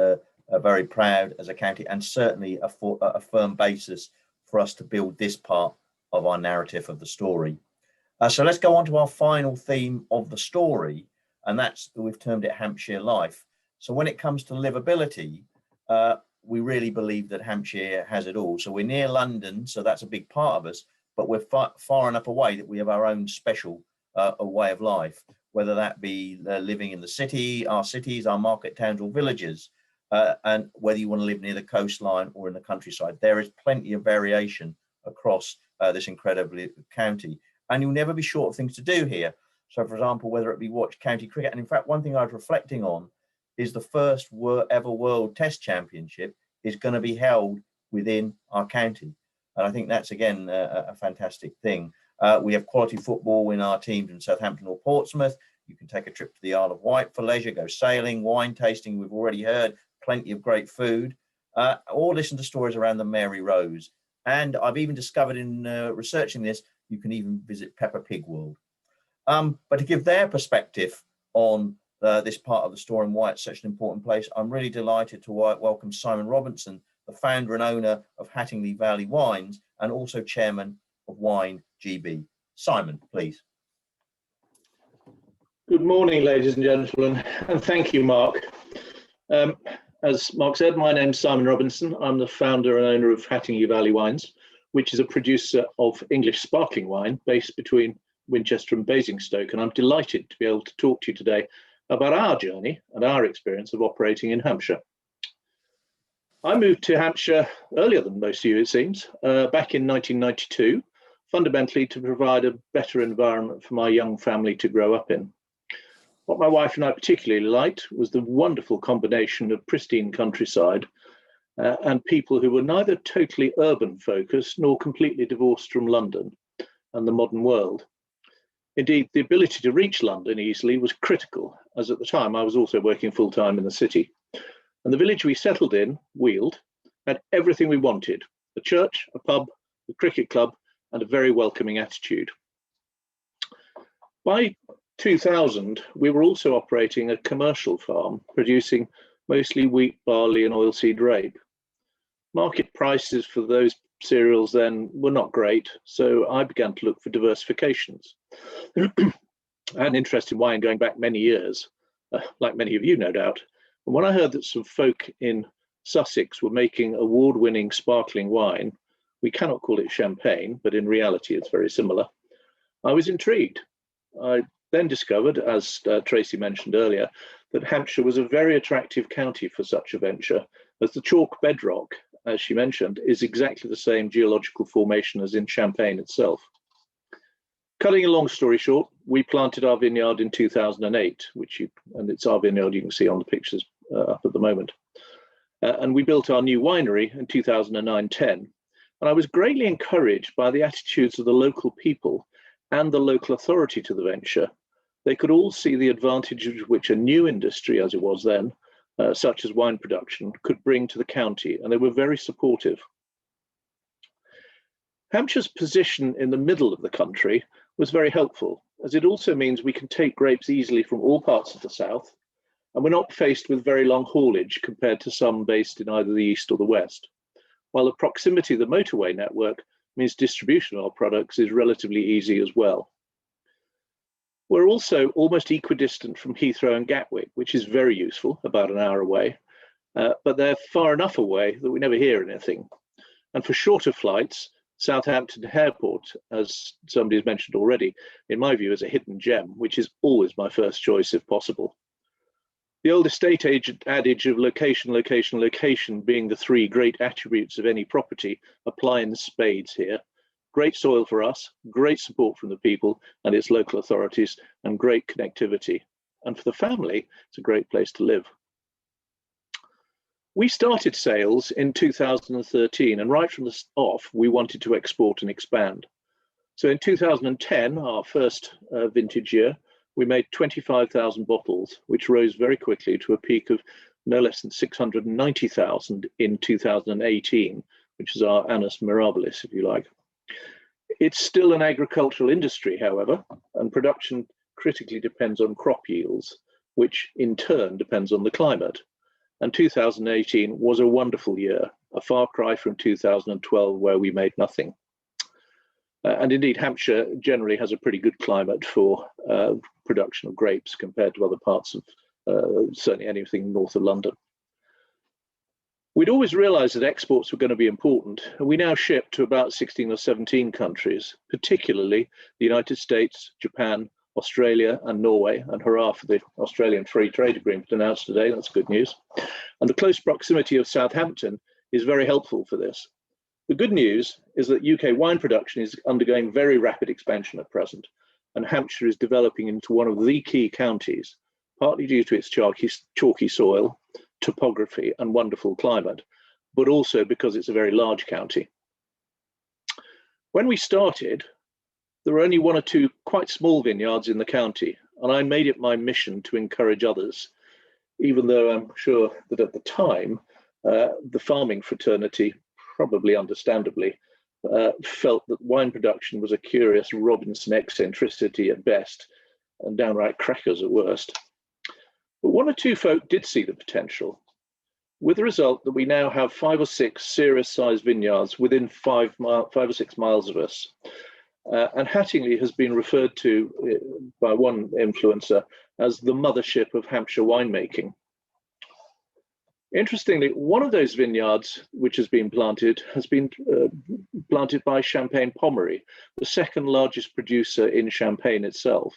very proud as a county, and certainly a firm basis for us to build this part of our narrative of the story. So let's go on to our final theme of the story, and that's, we've termed it Hampshire Life. So when it comes to livability, we really believe that Hampshire has it all. So we're near London, so that's a big part of us, but we're far enough away that we have our own special way of life, whether that be living in the city, our cities, our market towns or villages, and whether you want to live near the coastline or in the countryside. There is plenty of variation across this incredible county. And you'll never be short of things to do here. So, for example, whether it be watch county cricket, and in fact, one thing I was reflecting on is the first ever World Test Championship is going to be held within our county. And I think that's, again, a fantastic thing. We have quality football in our teams in Southampton or Portsmouth. You can take a trip to the Isle of Wight for leisure, go sailing, wine tasting, we've already heard, plenty of great food, or listen to stories around the Mary Rose. And I've even discovered in researching this, you can even visit Peppa Pig World. But to give their perspective on this part of the store and why it's such an important place, I'm really delighted to welcome Simon Robinson, the founder and owner of Hattingley Valley Wines and also chairman of Wine GB. Simon, please. Good morning, ladies and gentlemen, and thank you, Mark. As Mark said, my name's Simon Robinson. I'm the founder and owner of Hattingley Valley Wines, which is a producer of English sparkling wine based between Winchester and Basingstoke, and I'm delighted to be able to talk to you today about our journey and our experience of operating in Hampshire. I moved to Hampshire earlier than most of you, it seems, back in 1992, fundamentally to provide a better environment for my young family to grow up in. What my wife and I particularly liked was the wonderful combination of pristine countryside and people who were neither totally urban focused nor completely divorced from London and the modern world. Indeed, the ability to reach London easily was critical, as at the time I was also working full-time in the city. And the village we settled in, Weald, had everything we wanted: a church, a pub, a cricket club, and a very welcoming attitude. By 2000, we were also operating a commercial farm, producing mostly wheat, barley, and oilseed rape. Market prices for those cereals then were not great, so I began to look for diversifications. I had an interest in wine going back many years, like many of you, no doubt. And when I heard that some folk in Sussex were making award-winning sparkling wine, we cannot call it champagne, but in reality it's very similar, I was intrigued. I then discovered, as Tracy mentioned earlier, that Hampshire was a very attractive county for such a venture, as the chalk bedrock, as she mentioned, is exactly the same geological formation as in Champagne itself. Cutting a long story short, we planted our vineyard in 2008, and it's our vineyard you can see on the pictures up at the moment. And we built our new winery in 2009-10. And I was greatly encouraged by the attitudes of the local people and the local authority to the venture. They could all see the advantages which a new industry, as it was then, such as wine production, could bring to the county, and they were very supportive. Hampshire's position in the middle of the country was very helpful, as it also means we can take grapes easily from all parts of the south, and we're not faced with very long haulage compared to some based in either the east or the west, while the proximity of the motorway network means distribution of our products is relatively easy as well. We're also almost equidistant from Heathrow and Gatwick, which is very useful, about an hour away, but they're far enough away that we never hear anything. And for shorter flights, Southampton Airport, as somebody has mentioned already, in my view is a hidden gem, which is always my first choice if possible. The old estate agent adage of location, location, location being the three great attributes of any property apply in spades here. Great soil for us, great support from the people and its local authorities, and great connectivity. And for the family, it's a great place to live. We started sales in 2013, and right from the off, we wanted to export and expand. So in 2010, our first vintage year, we made 25,000 bottles, which rose very quickly to a peak of no less than 690,000 in 2018, which is our annus mirabilis, if you like. It's still an agricultural industry, however, and production critically depends on crop yields, which in turn depends on the climate. And 2018 was a wonderful year, a far cry from 2012, where we made nothing. And indeed, Hampshire generally has a pretty good climate for production of grapes compared to other parts of certainly anything north of London. We'd always realized that exports were going to be important, and we now ship to about 16 or 17 countries, particularly the United States, Japan, Australia, and Norway, and hurrah for the Australian Free Trade Agreement announced today. That's good news. And the close proximity of Southampton is very helpful for this. The good news is that UK wine production is undergoing very rapid expansion at present, and Hampshire is developing into one of the key counties, partly due to its chalky soil, topography, and wonderful climate, but also because it's a very large county. When we started, there were only one or two quite small vineyards in the county, and I made it my mission to encourage others, even though I'm sure that at the time, the farming fraternity, probably understandably, felt that wine production was a curious Robinson eccentricity at best, and downright crackers at worst. But one or two folk did see the potential, with the result that we now have 5 or 6 serious-sized vineyards within 5 or 6 miles of us. And Hattingley has been referred to by one influencer as the mothership of Hampshire winemaking. Interestingly, one of those vineyards which has been planted by Champagne Pommery, the second largest producer in Champagne itself,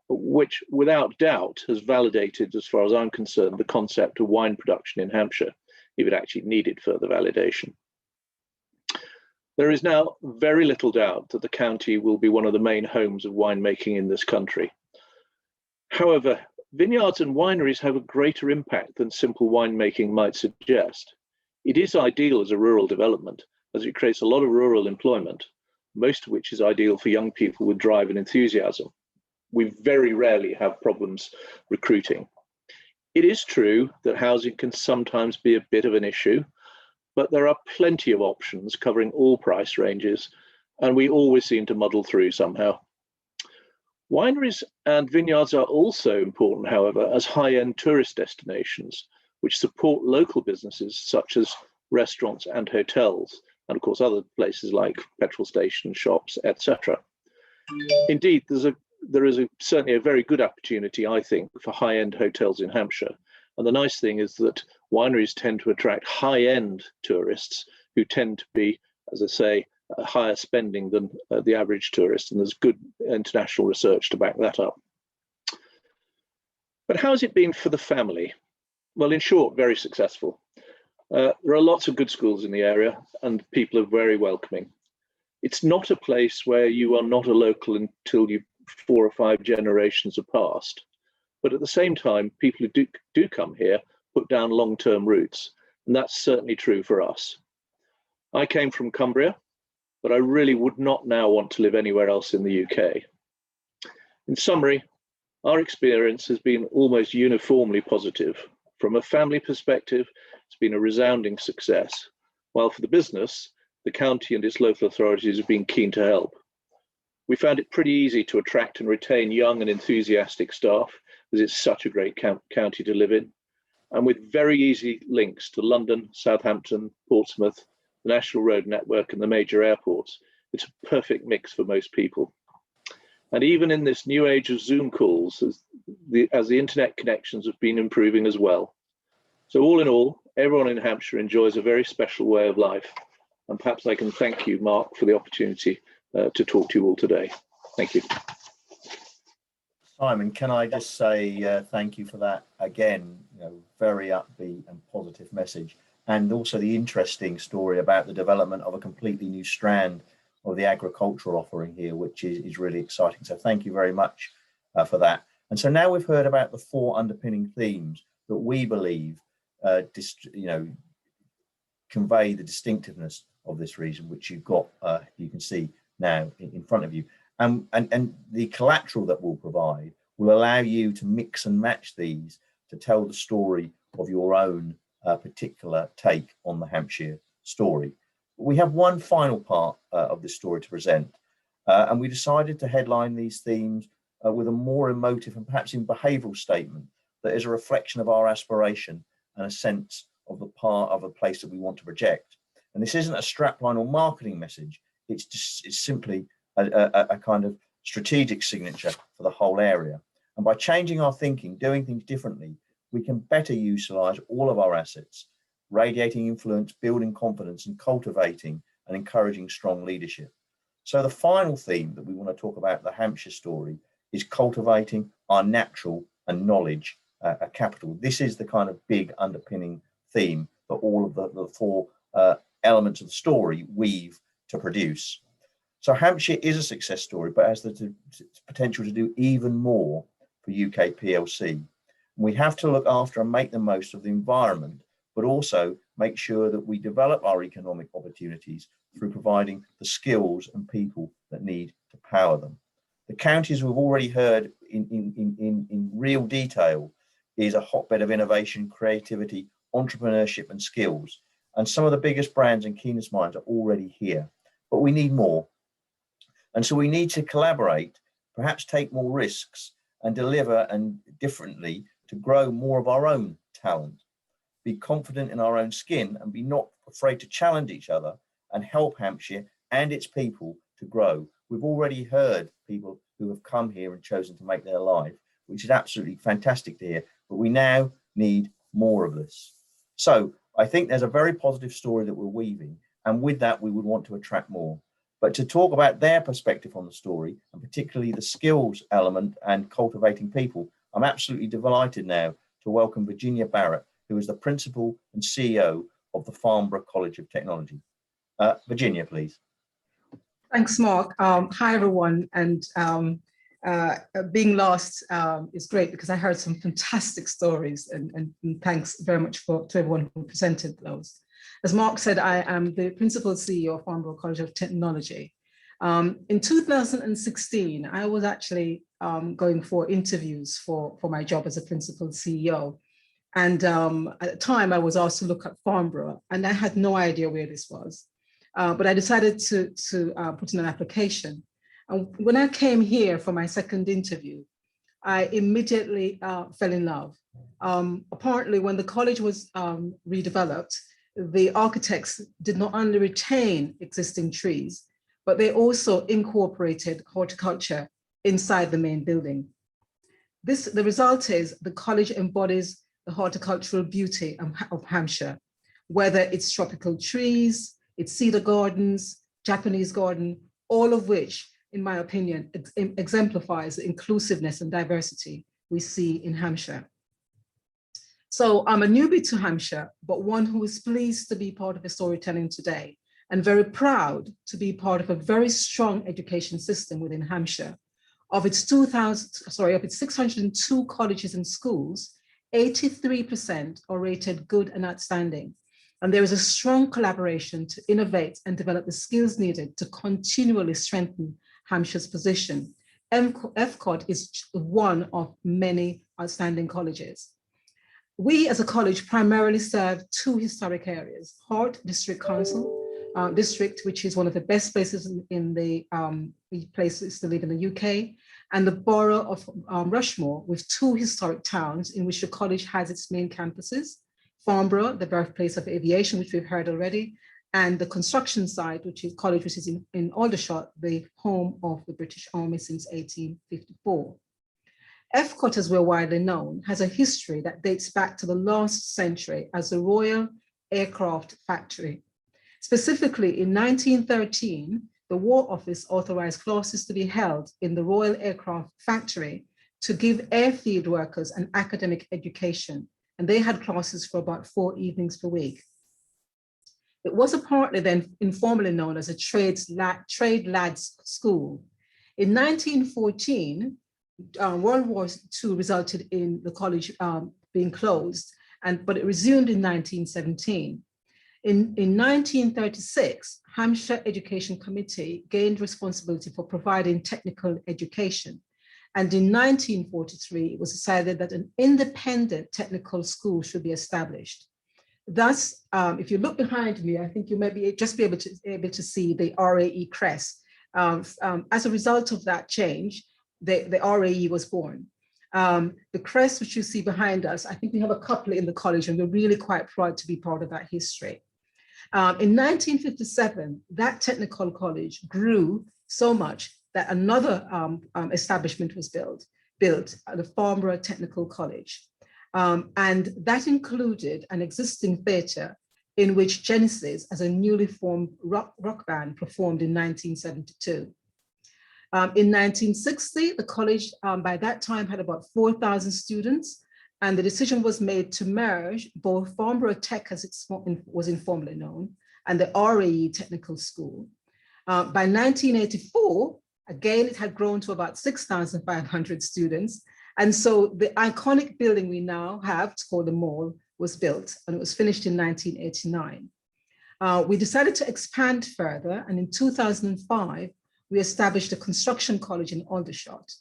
which without doubt has validated, as far as I'm concerned, the concept of wine production in Hampshire, if it actually needed further validation. There is now very little doubt that the county will be one of the main homes of winemaking in this country. However, vineyards and wineries have a greater impact than simple winemaking might suggest. It is ideal as a rural development, as it creates a lot of rural employment, most of which is ideal for young people with drive and enthusiasm. We very rarely have problems recruiting. It is true that housing can sometimes be a bit of an issue, but there are plenty of options covering all price ranges, and we always seem to muddle through somehow. Wineries and vineyards are also important, however, as high-end tourist destinations, which support local businesses such as restaurants and hotels, and of course other places like petrol stations, shops, etc. Indeed, there is certainly a very good opportunity, I think, for high-end hotels in Hampshire. And the nice thing is that wineries tend to attract high-end tourists who tend to be, as I say, higher spending than the average tourist, and there's good international research to back that up. But how has it been for the family? Well, in short, very successful. There are lots of good schools in the area, and people are very welcoming. It's not a place where you are not a local until you 4 or 5 generations have passed. But at the same time, people who do come here put down long-term roots, and that's certainly true for us. I came from Cumbria, but I really would not now want to live anywhere else in the UK. In summary, our experience has been almost uniformly positive. From a family perspective, it's been a resounding success, while for the business, the county and its local authorities have been keen to help. We found it pretty easy to attract and retain young and enthusiastic staff, as it's such a great county to live in, and with very easy links to London, Southampton, Portsmouth, the National Road Network and the major airports, it's a perfect mix for most people. And even in this new age of Zoom calls, as the internet connections have been improving as well. So all in all, everyone in Hampshire enjoys a very special way of life. And perhaps I can thank you, Mark, for the opportunity to talk to you all today. Thank you. Simon, can I just say thank you for that again, very upbeat and positive message, and also the interesting story about the development of a completely new strand of the agricultural offering here, which is really exciting. So thank you very much for that. And so now we've heard about the 4 underpinning themes that we believe convey the distinctiveness of this region, which you've got, you can see now in front of you. And the collateral that we'll provide will allow you to mix and match these to tell the story of your own particular take on the Hampshire story. We have one final part of this story to present, and we decided to headline these themes with a more emotive and perhaps in behavioural statement that is a reflection of our aspiration and a sense of the part of a place that we want to project. And this isn't a strapline or marketing message, it's simply a kind of strategic signature for the whole area. And by changing our thinking, doing things differently, we can better utilise all of our assets, radiating influence, building confidence, and cultivating and encouraging strong leadership. So the final theme that we want to talk about, the Hampshire story, is cultivating our natural and knowledge capital. This is the kind of big underpinning theme that all of the 4 elements of the story weave to produce. So Hampshire is a success story, but has the potential to do even more for UK PLC. We have to look after and make the most of the environment, but also make sure that we develop our economic opportunities through providing the skills and people that need to power them. The counties we've already heard in real detail is a hotbed of innovation, creativity, entrepreneurship and skills. And some of the biggest brands and keenest minds are already here, but we need more. And so we need to collaborate, perhaps take more risks and deliver and differently to grow more of our own talent, be confident in our own skin and be not afraid to challenge each other and help Hampshire and its people to grow. We've already heard people who have come here and chosen to make their life, which is absolutely fantastic to hear, but we now need more of this. So I think there's a very positive story that we're weaving, and with that we would want to attract more. But to talk about their perspective on the story, and particularly the skills element and cultivating people, I'm absolutely delighted now to welcome Virginia Barrett, who is the Principal and CEO of the Farnborough College of Technology. Virginia, please. Thanks, Mark. Hi, everyone. And being last is great because I heard some fantastic stories, and thanks very much to everyone who presented those. As Mark said, I am the Principal CEO of Farnborough College of Technology. In 2016, I was actually going for interviews for my job as a Principal CEO. And at the time, I was asked to look at Farnborough, and I had no idea where this was. But I decided to put in an application. And when I came here for my second interview, I immediately fell in love. Apparently, when the college was redeveloped, the architects did not only retain existing trees, but they also incorporated horticulture inside the main building. The result is the college embodies the horticultural beauty of Hampshire, whether it's tropical trees, it's cedar gardens, Japanese garden, all of which, in my opinion, exemplifies the inclusiveness and diversity we see in Hampshire. So I'm a newbie to Hampshire, but one who is pleased to be part of the storytelling today and very proud to be part of a very strong education system within Hampshire. Of its 602 colleges and schools, 83% are rated good and outstanding. And there is a strong collaboration to innovate and develop the skills needed to continually strengthen Hampshire's position. FCOT is one of many outstanding colleges. We as a college primarily serve two historic areas, Hart District Council District, which is one of the best places in the places to live in the UK, and the borough of Rushmore, with two historic towns in which the college has its main campuses, Farnborough, the birthplace of aviation, which we've heard already, and the construction site, which is college, which is in Aldershot, the home of the British Army since 1854. FCOT, as we're widely known, has a history that dates back to the last century as the Royal Aircraft Factory. Specifically, in 1913, the War Office authorized classes to be held in the Royal Aircraft Factory to give airfield workers an academic education, and they had classes for about 4 evenings per week. It was apparently then informally known as a trade lads school. In 1914, World War II resulted in the college being closed, but it resumed in 1917. In 1936, Hampshire Education Committee gained responsibility for providing technical education. And in 1943, it was decided that an independent technical school should be established. Thus, if you look behind me, I think you may be able to see the RAE crest. As a result of that change, the RAE was born. The crest, which you see behind us, I think we have a couple in the college, and we're really quite proud to be part of that history. In 1957, that technical college grew so much that another establishment was built, the Farnborough Technical College. And that included an existing theatre in which Genesis, as a newly formed rock band, performed in 1972. In 1960, the college by that time had about 4,000 students, and the decision was made to merge both Farnborough Tech, as it was informally known, and the RAE Technical School. By 1984, again, it had grown to about 6,500 students. And so the iconic building we now have, it's called the Mall, was built, and it was finished in 1989. We decided to expand further, and in 2005, we established a construction college in Aldershot.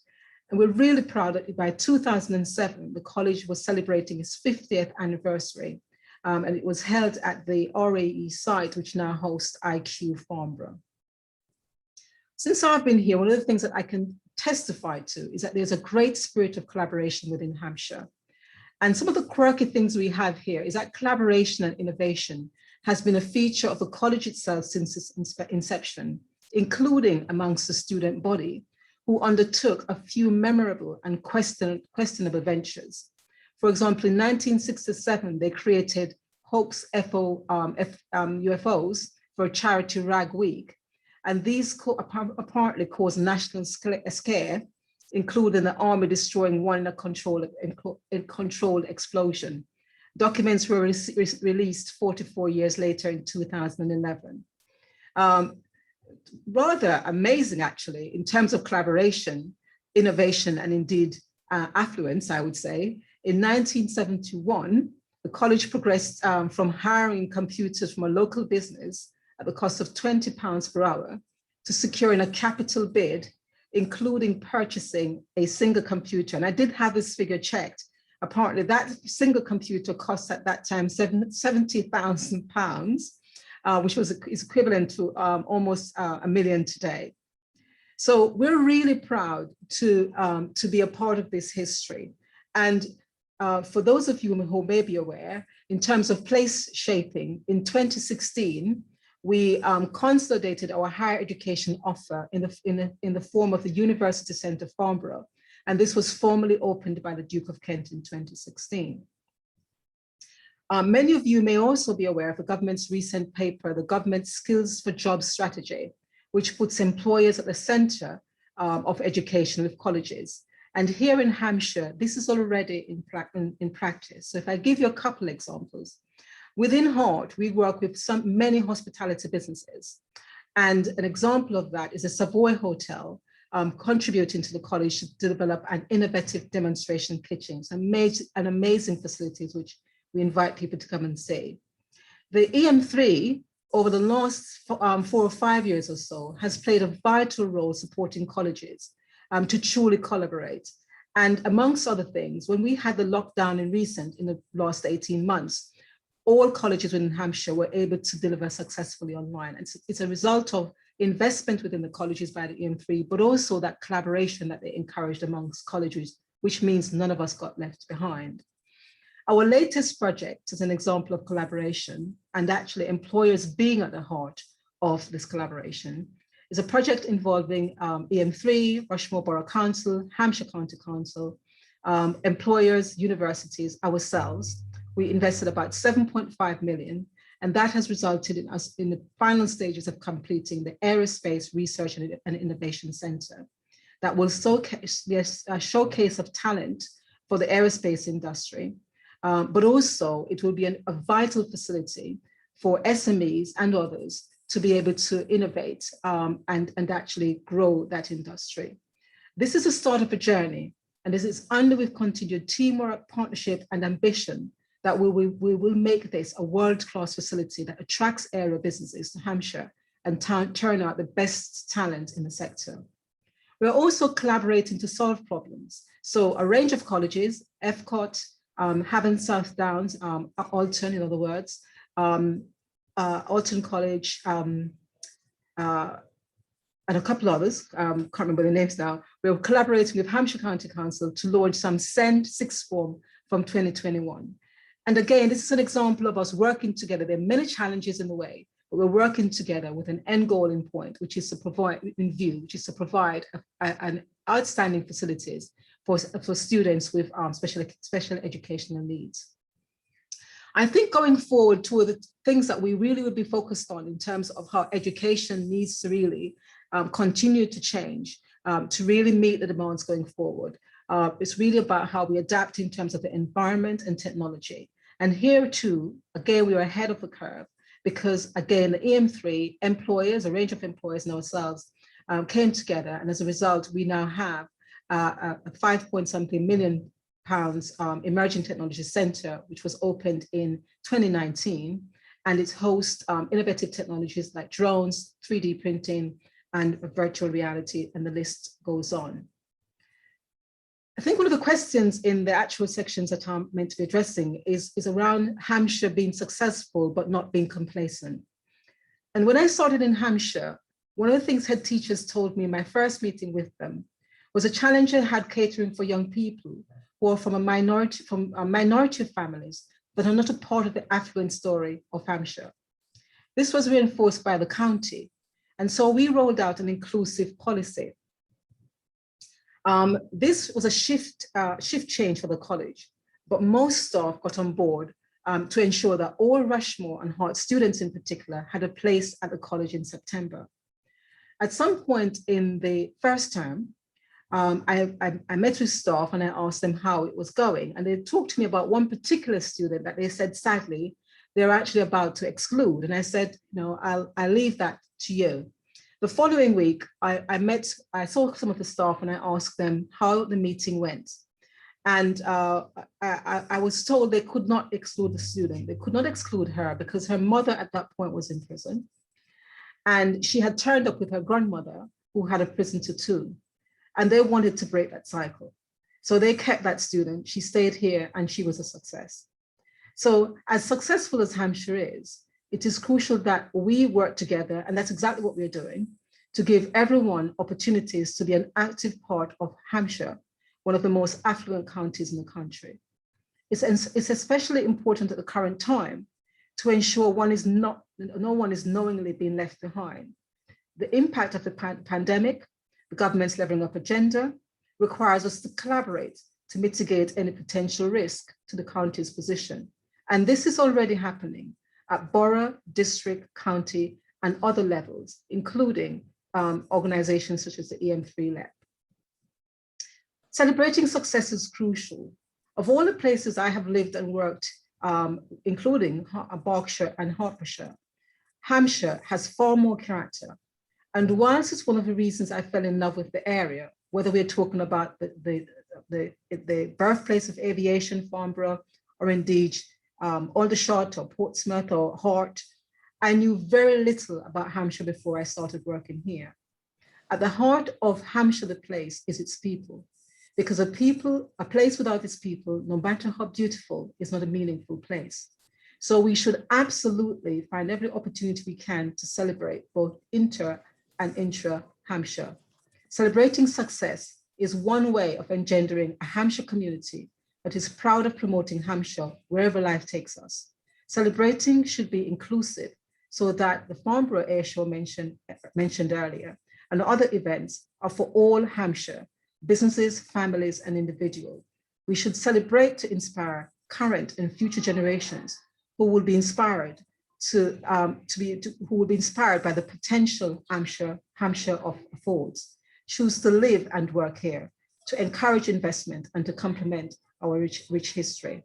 And we're really proud that by 2007, the college was celebrating its 50th anniversary, and it was held at the RAE site, which now hosts IQ Farnborough. Since I've been here, one of the things that I can testify to is that there's a great spirit of collaboration within Hampshire. And some of the quirky things we have here is that collaboration and innovation has been a feature of the college itself since its inception, including amongst the student body, who undertook a few memorable and questionable ventures. For example, in 1967, they created Hope's UFOs for a charity rag week. And these apparently caused national scare, including the army destroying one in a controlled explosion. Documents were released 44 years later in 2011. Rather amazing, actually, in terms of collaboration, innovation, and indeed affluence, I would say. In 1971, the college progressed from hiring computers from a local business at the cost of £20 per hour to securing a capital bid, including purchasing a single computer. And I did have this figure checked. Apparently that single computer cost at that time £70,000, which is equivalent to almost $1 million today. So we're really proud to be a part of this history. And for those of you who may be aware, in terms of place shaping, in 2016, we consolidated our higher education offer in the form of the University Centre Farnborough, and this was formally opened by the Duke of Kent in 2016. Many of you may also be aware of the government's recent paper, the Government Skills for Jobs Strategy, which puts employers at the centre of education with colleges. And here in Hampshire, this is already in practice. So if I give you a couple examples, within Hart, we work with many hospitality businesses. And an example of that is a Savoy Hotel contributing to the college to develop an innovative demonstration kitchen, an amazing facilities which we invite people to come and see. The EM3, over the last 4 or 5 years or so, has played a vital role supporting colleges to truly collaborate. And amongst other things, when we had the lockdown in the last 18 months, all colleges within Hampshire were able to deliver successfully online. And it's a result of investment within the colleges by the EM3, but also that collaboration that they encouraged amongst colleges, which means none of us got left behind. Our latest project is an example of collaboration, and actually employers being at the heart of this collaboration, is a project involving EM3, Rushmore Borough Council, Hampshire County Council, employers, universities, ourselves. We invested about 7.5 million, and that has resulted in us in the final stages of completing the Aerospace Research and Innovation Centre that will showcase a showcase of talent for the aerospace industry, but also it will be a vital facility for SMEs and others to be able to innovate and actually grow that industry. This is the start of a journey, and this is only with continued teamwork, partnership, and ambition that we will make this a world-class facility that attracts area businesses to Hampshire and turn out the best talent in the sector. We're also collaborating to solve problems. So a range of colleges, FCOT, Havant South Downs, Alton, in other words, Alton College, and a couple others, can't remember the names now. We're collaborating with Hampshire County Council to launch some SEND sixth form from 2021. And again, this is an example of us working together. There are many challenges in the way, but we're working together with an end goal in point, which is to provide an outstanding facilities for students with special educational needs. I think going forward, two of the things that we really would be focused on in terms of how education needs to really continue to change to really meet the demands going forward. It's really about how we adapt in terms of the environment and technology. And here too, again, we are ahead of the curve. because again, the EM3 employers, a range of employers and ourselves came together, and as a result, we now have a 5-point-something million pounds emerging technology centre, which was opened in 2019, and it hosts innovative technologies like drones, 3D printing, and virtual reality, and the list goes on. I think one of the questions in the actual sections that I'm meant to be addressing is around Hampshire being successful but not being complacent. And when I started in Hampshire, one of the things head teachers told me in my first meeting with them was a challenge I had catering for young people who are from a minority of families that are not a part of the affluent story of Hampshire. This was reinforced by the county. And so we rolled out an inclusive policy. This was a shift change for the college, but most staff got on board to ensure that all Rushmore and Hart students in particular had a place at the college in September. At some point in the first term, I met with staff and I asked them how it was going. And they talked to me about one particular student that they said, sadly, they're actually about to exclude. And I said, no, I'll leave that to you. The following week, I saw some of the staff and I asked them how the meeting went. And I was told they could not exclude the student. They could not exclude her because her mother at that point was in prison. And she had turned up with her grandmother who had a prison tattoo. And they wanted to break that cycle. So they kept that student. She stayed here and she was a success. So as successful as Hampshire is, it is crucial that we work together, and that's exactly what we're doing, to give everyone opportunities to be an active part of Hampshire, one of the most affluent counties in the country. It's especially important at the current time to ensure no one is knowingly being left behind. The impact of the pandemic, the government's levelling up agenda, requires us to collaborate to mitigate any potential risk to the county's position. And this is already happening at borough, district, county, and other levels, including organizations such as the EM3 Lab. Celebrating success is crucial. Of all the places I have lived and worked, including Berkshire and Hertfordshire, Hampshire has far more character. And whilst it's one of the reasons I fell in love with the area, whether we're talking about the birthplace of aviation, Farnborough, or indeed Aldershot or Portsmouth or Hart, I knew very little about Hampshire before I started working here. At the heart of Hampshire, the place, is its people, because a place without its people, no matter how beautiful, is not a meaningful place. So we should absolutely find every opportunity we can to celebrate both inter and intra Hampshire. Celebrating success is one way of engendering a Hampshire community that is proud of promoting Hampshire wherever life takes us. Celebrating should be inclusive so that the Farnborough Air Show mentioned earlier and other events are for all Hampshire, businesses, families, and individuals. We should celebrate to inspire current and future generations who will be inspired who will be inspired by the potential Hampshire affords, choose to live and work here, to encourage investment and to complement our rich history.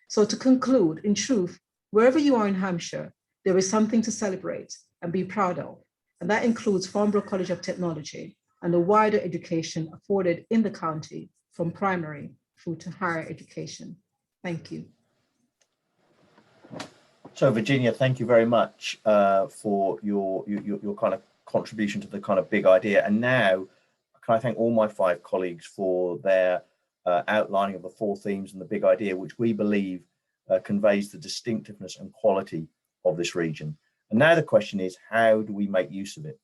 So to conclude, in truth, wherever you are in Hampshire, there is something to celebrate and be proud of. And that includes Farnborough College of Technology and the wider education afforded in the county from primary through to higher education. Thank you. So Virginia, thank you very much for your kind of contribution to the kind of big idea. And now, can I thank all my 5 colleagues for their outlining of the 4 themes and the big idea, which we believe conveys the distinctiveness and quality of this region. And now the question is, how do we make use of it?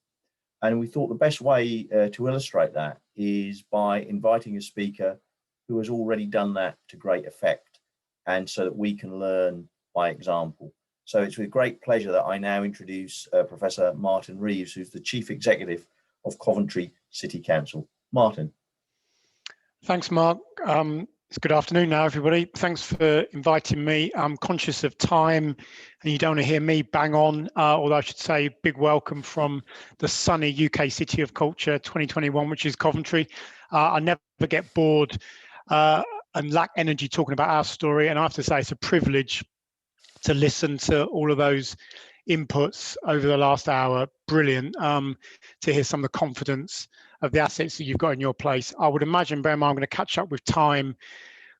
And we thought the best way to illustrate that is by inviting a speaker who has already done that to great effect, and so that we can learn by example. So it's with great pleasure that I now introduce Professor Martin Reeves, who's the Chief Executive of Coventry City Council. Martin. Thanks, Mark. It's good afternoon now, everybody. Thanks for inviting me. I'm conscious of time and you don't want to hear me bang on, although I should say big welcome from the sunny UK City of Culture 2021, which is Coventry. I never get bored and lack energy talking about our story, and I have to say it's a privilege to listen to all of those inputs over the last hour. Brilliant to hear some of the confidence of the assets that you've got in your place. I would imagine, bear in mind, I'm going to catch up with time.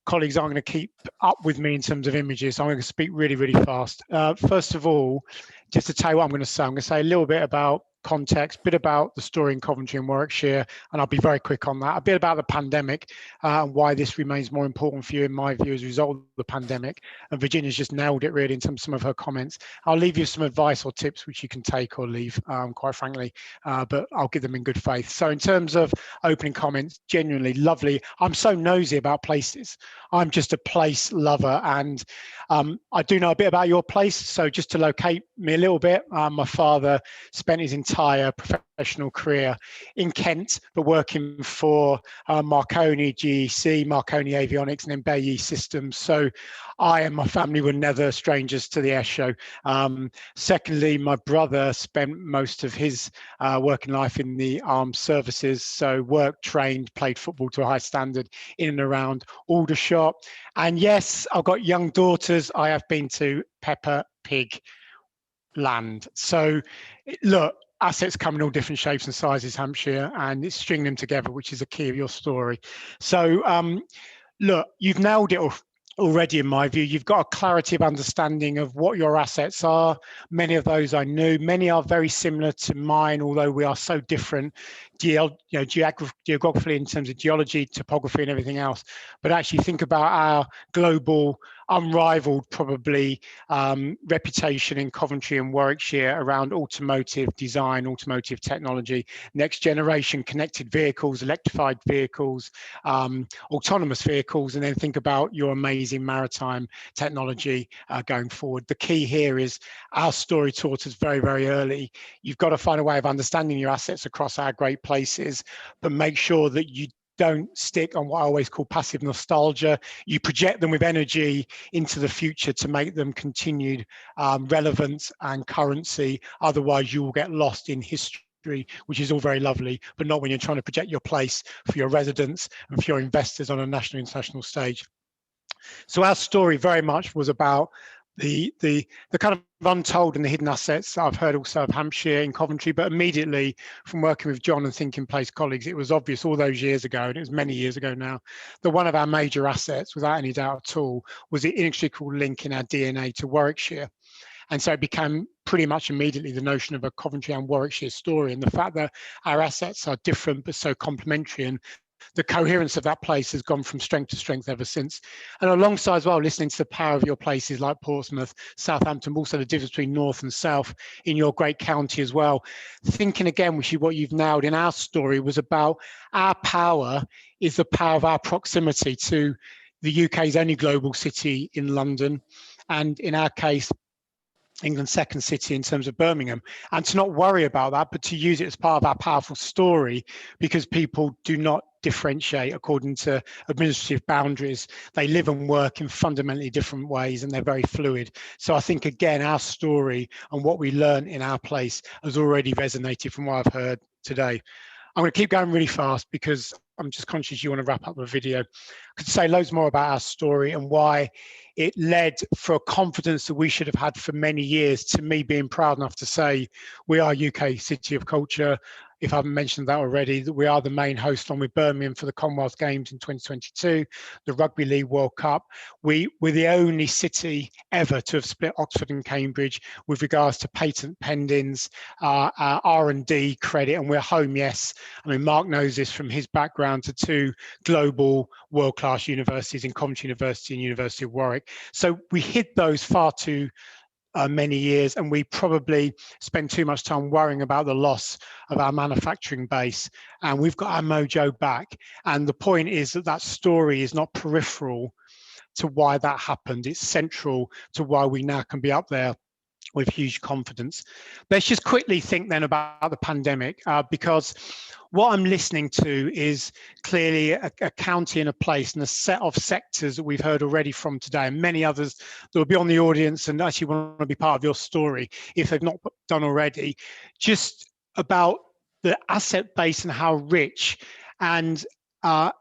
Colleagues aren't going to keep up with me in terms of images, so I'm going to speak really, really fast. First of all, just to tell you what I'm going to say, I'm going to say a little bit about context, a bit about the story in Coventry and Warwickshire, and I'll be very quick on that, a bit about the pandemic and why this remains more important for you, in my view, as a result of the pandemic. And Virginia's just nailed it really in terms of some of her comments. I'll leave you some advice or tips which you can take or leave, quite frankly, but I'll give them in good faith. So in terms of opening comments, genuinely lovely. I'm so nosy about places. I'm just a place lover, and I do know a bit about your place. So just to locate me a little bit, my father spent his entire professional career in Kent, but working for Marconi GEC, Marconi Avionics, and then BAE Systems. So I and my family were never strangers to the air show. Secondly, my brother spent most of his working life in the armed services, so worked, trained, played football to a high standard in and around Aldershot. And yes, I've got young daughters. I have been to Peppa Pig land. So look, assets come in all different shapes and sizes, Hampshire, and it's stringing them together, which is a key of your story. So look, you've nailed it already, in my view. You've got a clarity of understanding of what your assets are. Many of those I knew. Many are very similar to mine, although we are so different geographically in terms of geology, topography, and everything else. But actually think about our global, unrivaled probably reputation in Coventry and Warwickshire around automotive design, automotive technology, next generation connected vehicles, electrified vehicles, autonomous vehicles, and then think about your amazing maritime technology going forward. The key here is our story taught us very, very early. You've got to find a way of understanding your assets across our great places, but make sure that you don't stick on what I always call passive nostalgia. You project them with energy into the future to make them continued relevance and currency. Otherwise, you will get lost in history, which is all very lovely, but not when you're trying to project your place for your residents and for your investors on a national international stage. So our story very much was about the kind of untold and the hidden assets I've heard also of Hampshire in Coventry, but immediately from working with John and Thinking Place colleagues, it was obvious all those years ago, and it was many years ago now, that one of our major assets, without any doubt at all, was the inextricable link in our DNA to Warwickshire. And so it became pretty much immediately the notion of a Coventry and Warwickshire story, and the fact that our assets are different but so complementary, and the coherence of that place has gone from strength to strength ever since. And alongside as well, listening to the power of your places like Portsmouth, Southampton, also the difference between north and south in your great county as well. Thinking again, which is what you've nailed in our story, was about our power is the power of our proximity to the UK's only global city in London, and in our case, England's second city in terms of Birmingham, and to not worry about that, but to use it as part of our powerful story, because people do not differentiate according to administrative boundaries. They live and work in fundamentally different ways, and they're very fluid. So I think, again, our story and what we learned in our place has already resonated from what I've heard today. I'm going to keep going really fast because I'm just conscious you want to wrap up the video. I could say loads more about our story and why it led for a confidence that we should have had for many years to me being proud enough to say we are UK City of Culture. If I haven't mentioned that already, that we are the main host along with Birmingham for the Commonwealth Games in 2022, the Rugby League World Cup. We're the only city ever to have split Oxford and Cambridge with regards to patent pendings, R&D credit, and we're home, yes. I mean, Mark knows this from his background, to two global world-class universities in Coventry University and University of Warwick. So we hid those far too many years, and we probably spend too much time worrying about the loss of our manufacturing base, and we've got our mojo back. And the point is that that story is not peripheral to why that happened. It's central to why we now can be up there with huge confidence. Let's just quickly think then about the pandemic, because what I'm listening to is clearly a county and a place and a set of sectors that we've heard already from today, and many others that will be on the audience and actually want to be part of your story if they've not done already, just about the asset base and how rich and that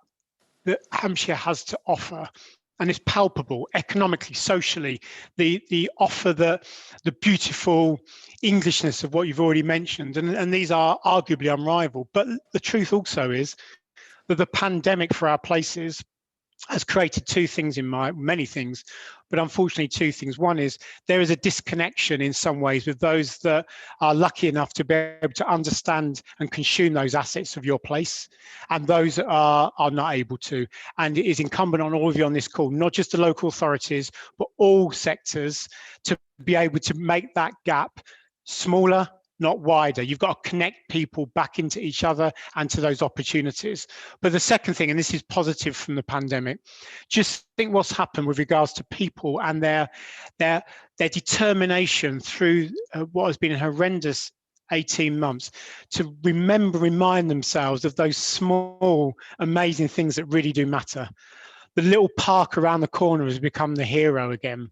Hampshire has to offer. and it's palpable economically, socially, the offer, the beautiful Englishness of what you've already mentioned, and these are arguably unrivaled. But the truth also is that the pandemic for our places has created two things many things, but unfortunately two things. One is there is a disconnection in some ways with those that are lucky enough to be able to understand and consume those assets of your place, and those that are not able to. And it is incumbent on all of you on this call, not just the local authorities, but all sectors, to be able to make that gap smaller, not wider. You've got to connect people back into each other and to those opportunities. But the second thing, and this is positive from the pandemic, just think what's happened with regards to people and their determination through what has been a horrendous 18 months to remind themselves of those small, amazing things that really do matter. The little park around the corner has become the hero again.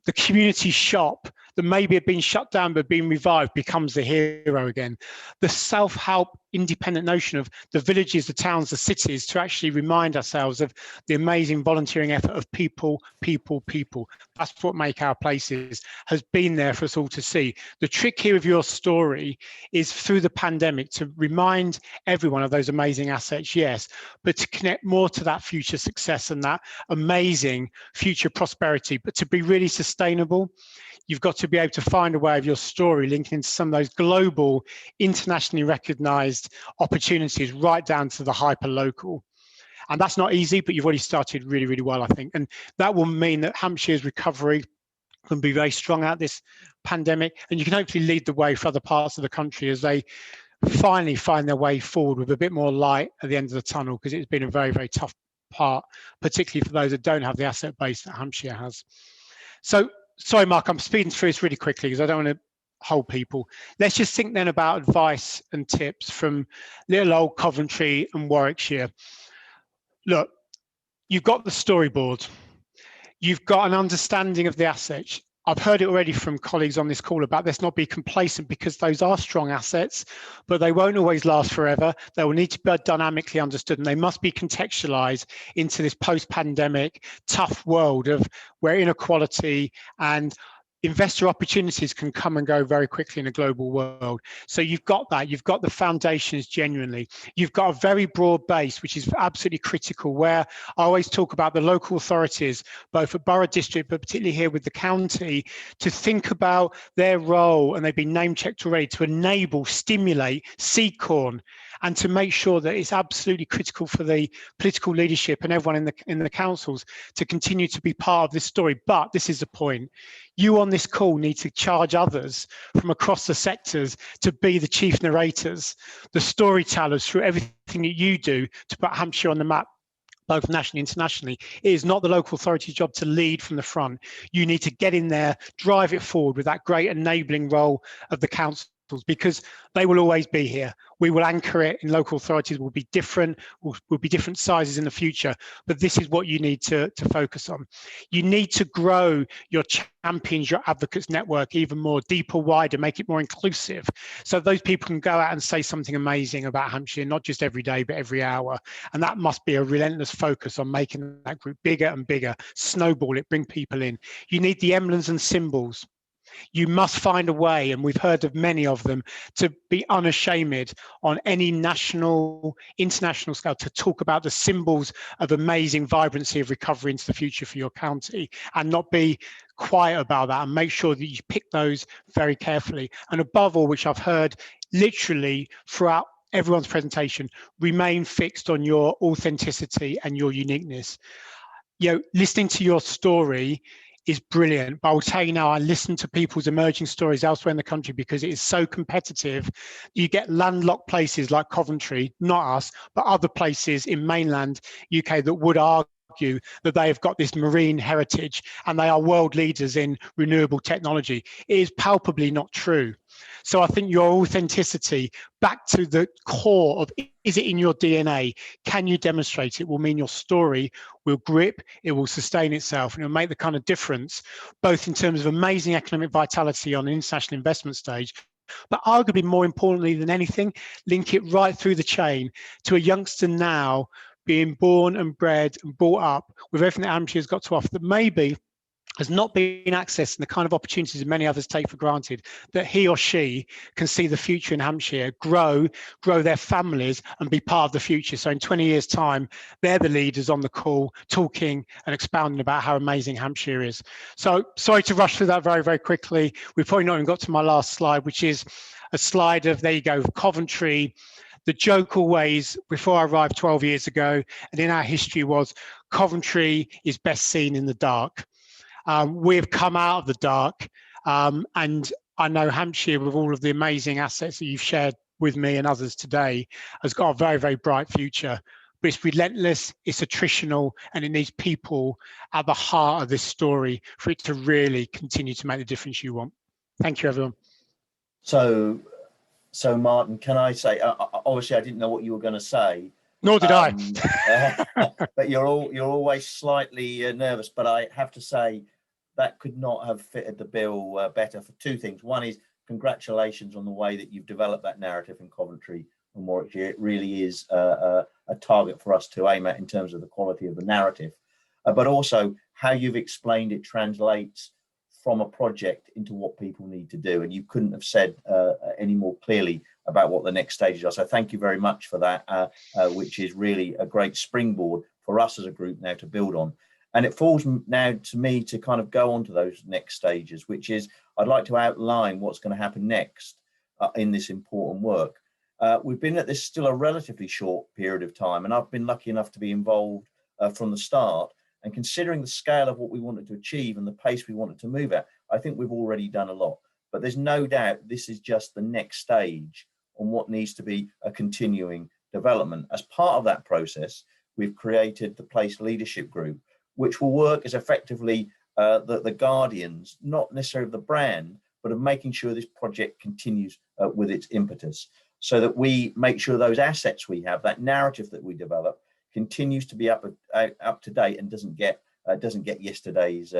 The community shop that maybe had been shut down but been revived becomes the hero again. The self-help independent notion of the villages, the towns, the cities, to actually remind ourselves of the amazing volunteering effort of people. That's what make our places, has been there for us all to see. The trick here of your story is through the pandemic to remind everyone of those amazing assets, yes, but to connect more to that future success and that amazing future prosperity, but to be really sustainable. You've got to be able to find a way of your story linking into some of those global, internationally recognized opportunities right down to the hyper local. And that's not easy, but you've already started really, really well, I think. And that will mean that Hampshire's recovery can be very strong out this pandemic. And you can hopefully lead the way for other parts of the country as they finally find their way forward with a bit more light at the end of the tunnel, because it's been a very, very tough part, particularly for those that don't have the asset base that Hampshire has. So, sorry, Mark, I'm speeding through this really quickly because I don't want to hold people. Let's just think then about advice and tips from little old Coventry and Warwickshire. Look, you've got the storyboard. You've got an understanding of the assets. I've heard it already from colleagues on this call about let's not be complacent, because those are strong assets, but they won't always last forever. They will need to be dynamically understood, and they must be contextualized into this post-pandemic tough world of where inequality and investor opportunities can come and go very quickly in a global world. So you've got that, you've got the foundations genuinely. You've got a very broad base, which is absolutely critical, where I always talk about the local authorities, both at borough district, but particularly here with the county, to think about their role, and they've been name checked already, to enable, stimulate, seed corn, and to make sure that it's absolutely critical for the political leadership and everyone in the councils to continue to be part of this story. But this is the point. You on this call need to charge others from across the sectors to be the chief narrators, the storytellers through everything that you do to put Hampshire on the map, both nationally and internationally. It is not the local authority's job to lead from the front. You need to get in there, drive it forward with that great enabling role of the councils, because they will always be here. We will anchor it in local authorities, will be different, will be different sizes in the future, but this is what you need to focus on. You need to grow your champions, your advocates network even more, deeper, wider, make it more inclusive, so those people can go out and say something amazing about Hampshire, not just every day, but every hour. And that must be a relentless focus on making that group bigger and bigger, snowball it, bring people in. You need the emblems and symbols. You must find a way, and we've heard of many of them, to be unashamed on any national, international scale, to talk about the symbols of amazing vibrancy of recovery into the future for your county, and not be quiet about that, and make sure that you pick those very carefully. And above all, which I've heard literally throughout everyone's presentation, remain fixed on your authenticity and your uniqueness. You know, listening to your story is brilliant, but I will tell you now, I listen to people's emerging stories elsewhere in the country because it is so competitive. You get landlocked places like Coventry, not us, but other places in mainland UK that would argue that they have got this marine heritage and they are world leaders in renewable technology. It is palpably not true. So I think your authenticity, back to the core of, is it in your DNA? Can you demonstrate it? Will mean your story will grip, it will sustain itself, and it'll make the kind of difference, both in terms of amazing economic vitality on an international investment stage, but arguably more importantly than anything, link it right through the chain to a youngster now being born and bred and brought up with everything that Hampshire's got to offer that maybe has not been accessed and the kind of opportunities that many others take for granted, that he or she can see the future in Hampshire, grow their families and be part of the future. So in 20 years' time, they're the leaders on the call, talking and expounding about how amazing Hampshire is. So sorry to rush through that very, very quickly. We've probably not even got to my last slide, which is a slide of, there you go, Coventry. The joke always, before I arrived 12 years ago, and in our history was, Coventry is best seen in the dark. We've come out of the dark, and I know Hampshire, with all of the amazing assets that you've shared with me and others today, has got a very, very bright future. But it's relentless, it's attritional, and it needs people at the heart of this story for it to really continue to make the difference you want. Thank you, everyone. So Martin, can I say, obviously I didn't know what you were going to say. Nor did I. But you're always slightly nervous, but I have to say that could not have fitted the bill better for two things. One is congratulations on the way that you've developed that narrative in Coventry and Warwickshire. It really is a target for us to aim at in terms of the quality of the narrative, but also how you've explained it translates from a project into what people need to do. And you couldn't have said any more clearly about what the next stages are. So thank you very much for that, which is really a great springboard for us as a group now to build on. And it falls now to me to kind of go on to those next stages, which is I'd like to outline what's going to happen next in this important work. We've been at this still a relatively short period of time, and I've been lucky enough to be involved from the start. And considering the scale of what we wanted to achieve and the pace we wanted to move at, I think we've already done a lot. But there's no doubt this is just the next stage on what needs to be a continuing development. As part of that process, we've created the Place Leadership Group, which will work as effectively the guardians, not necessarily of the brand, but of making sure this project continues with its impetus, so that we make sure those assets we have, that narrative that we develop, continues to be up to date and doesn't get yesterday's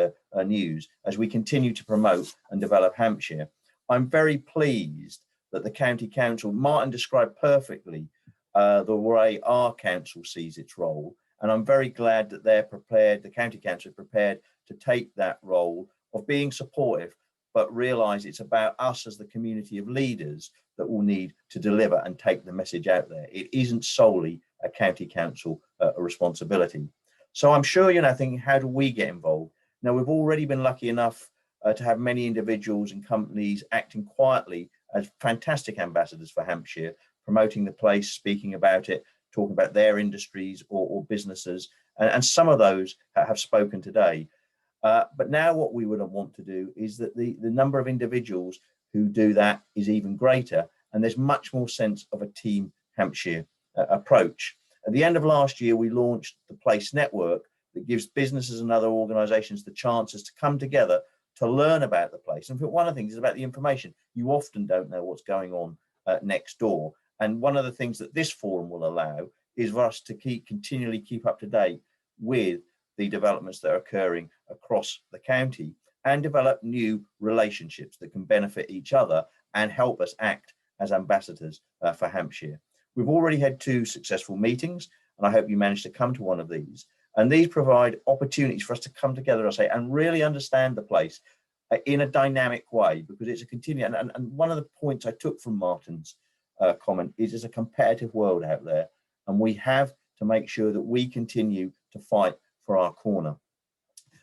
news as we continue to promote and develop Hampshire. I'm very pleased that the County Council, Martin described perfectly the way our council sees its role, and I'm very glad that they're prepared, the County Council is prepared to take that role of being supportive, but realise it's about us as the community of leaders that will need to deliver and take the message out there. It isn't solely a county council responsibility. So I'm sure you're now thinking, how do we get involved? Now, we've already been lucky enough to have many individuals and companies acting quietly as fantastic ambassadors for Hampshire, promoting the place, speaking about it, talking about their industries or businesses. And some of those have spoken today. But now what we would want to do is that the number of individuals who do that is even greater. And there's much more sense of a Team Hampshire approach. At the end of last year, we launched the Place Network that gives businesses and other organisations the chances to come together to learn about the place. And one of the things is about the information. You often don't know what's going on next door. And one of the things that this forum will allow is for us to continually keep up to date with the developments that are occurring across the county and develop new relationships that can benefit each other and help us act as ambassadors for Hampshire. We've already had 2 successful meetings, and I hope you managed to come to one of these. And these provide opportunities for us to come together, I say, and really understand the place in a dynamic way, because it's a continuing. And one of the points I took from Martin's comment is there's a competitive world out there, and we have to make sure that we continue to fight for our corner.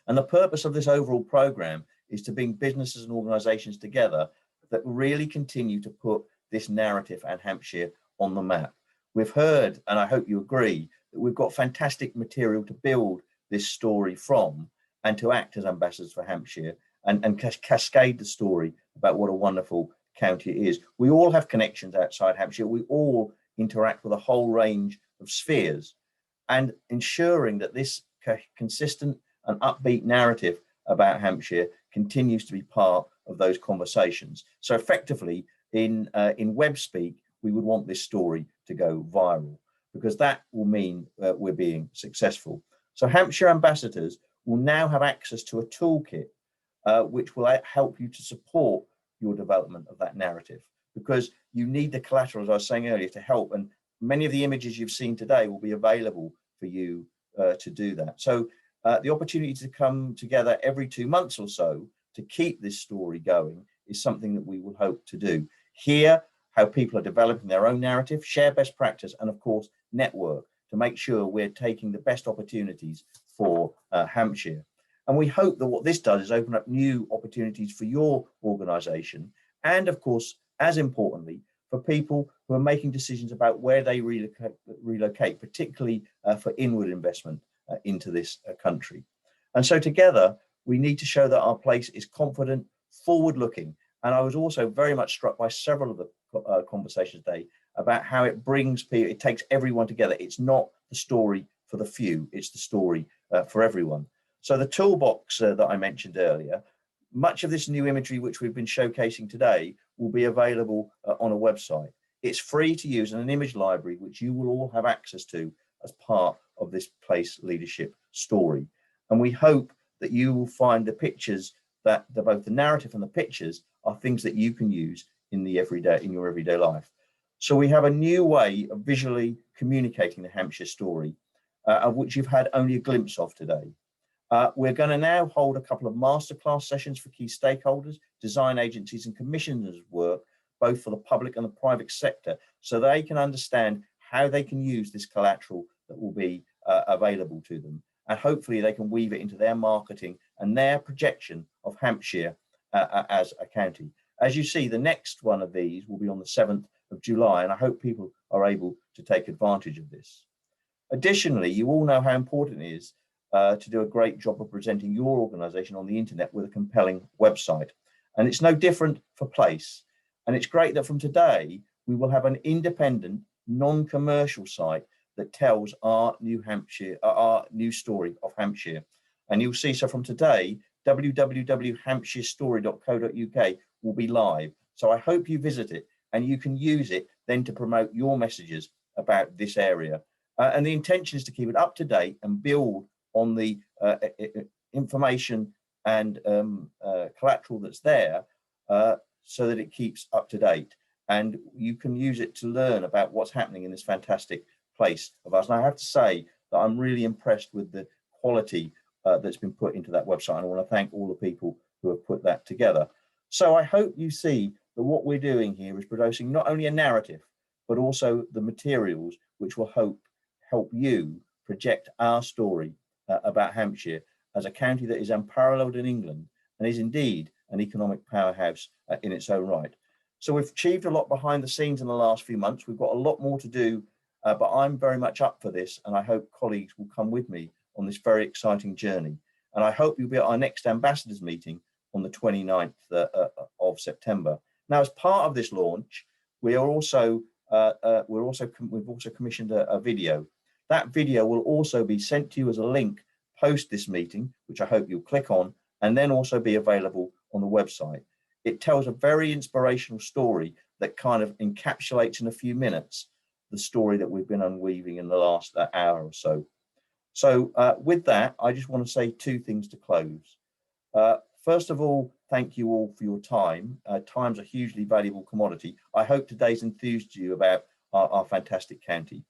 And the purpose of this overall programme is to bring businesses and organisations together that really continue to put this narrative and Hampshire on the map. We've heard, and I hope you agree, that we've got fantastic material to build this story from and to act as ambassadors for Hampshire and cascade the story about what a wonderful county it is. We all have connections outside Hampshire. We all interact with a whole range of spheres, and ensuring that this consistent and upbeat narrative about Hampshire continues to be part of those conversations. So effectively, in web speak, we would want this story to go viral, because that will mean we're being successful. So Hampshire ambassadors will now have access to a toolkit which will help you to support your development of that narrative, because you need the collateral, as I was saying earlier, to help. And many of the images you've seen today will be available for you to do that. So the opportunity to come together every 2 months or so to keep this story going is something that we will hope to do. Hear how people are developing their own narrative, share best practice, and of course, network to make sure we're taking the best opportunities for Hampshire. And we hope that what this does is open up new opportunities for your organisation, and of course, as importantly, for people who are making decisions about where they relocate, particularly for inward investment into this country. And so together, we need to show that our place is confident, forward-looking. And I was also very much struck by several of the conversations today about how it brings people, it takes everyone together. It's not the story for the few, it's the story for everyone. So the toolbox that I mentioned earlier, much of this new imagery which we've been showcasing today will be available on a website. It's free to use in an image library, which you will all have access to as part of this place leadership story. And we hope that you will find the pictures that both the narrative and the pictures are things that you can use in your everyday life. So we have a new way of visually communicating the Hampshire story, of which you've had only a glimpse of today. We're going to now hold a couple of masterclass sessions for key stakeholders, design agencies and commissioners work, both for the public and the private sector, so they can understand how they can use this collateral that will be available to them. And hopefully they can weave it into their marketing and their projection of Hampshire as a county. As you see, the next one of these will be on the 7th of July, and I hope people are able to take advantage of this. Additionally, you all know how important it is to do a great job of presenting your organisation on the internet with a compelling website. And it's no different for Place. And it's great that from today, we will have an independent, non-commercial site that tells our new story of Hampshire. And you'll see, so from today, www.hampshirestory.co.uk will be live. So I hope you visit it and you can use it then to promote your messages about this area. And the intention is to keep it up to date and build on the information and collateral that's there so that it keeps up to date. And you can use it to learn about what's happening in this fantastic place of ours. And I have to say that I'm really impressed with the quality that's been put into that website. And I want to thank all the people who have put that together. So I hope you see that what we're doing here is producing not only a narrative, but also the materials which will help you project our story about Hampshire as a county that is unparalleled in England and is indeed an economic powerhouse in its own right. So we've achieved a lot behind the scenes in the last few months. We've got a lot more to do, but I'm very much up for this, and I hope colleagues will come with me on this very exciting journey. And I hope you'll be at our next ambassadors meeting on the 29th of September. Now, as part of this launch, we've also commissioned a video. That video will also be sent to you as a link post this meeting, which I hope you'll click on, and then also be available on the website. It tells a very inspirational story that kind of encapsulates in a few minutes the story that we've been unweaving in the last hour or so. So with that, I just want to say two things to close. First of all, thank you all for your time. Time's a hugely valuable commodity. I hope today's enthused you about our fantastic county.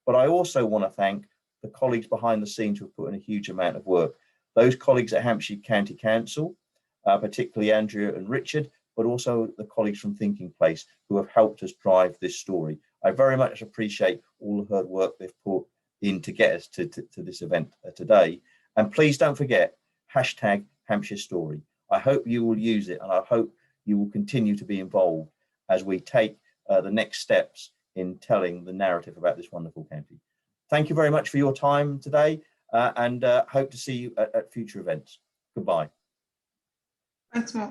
But I also want to thank the colleagues behind the scenes who have put in a huge amount of work. Those colleagues at Hampshire County Council, particularly Andrea and Richard, but also the colleagues from Thinking Place who have helped us drive this story. I very much appreciate all the hard work they've put in to get us to this event today. And please don't forget, hashtag Hampshire Story. I hope you will use it, and I hope you will continue to be involved as we take the next steps in telling the narrative about this wonderful county. Thank you very much for your time today, and hope to see you at future events. Goodbye. Thanks, Mark.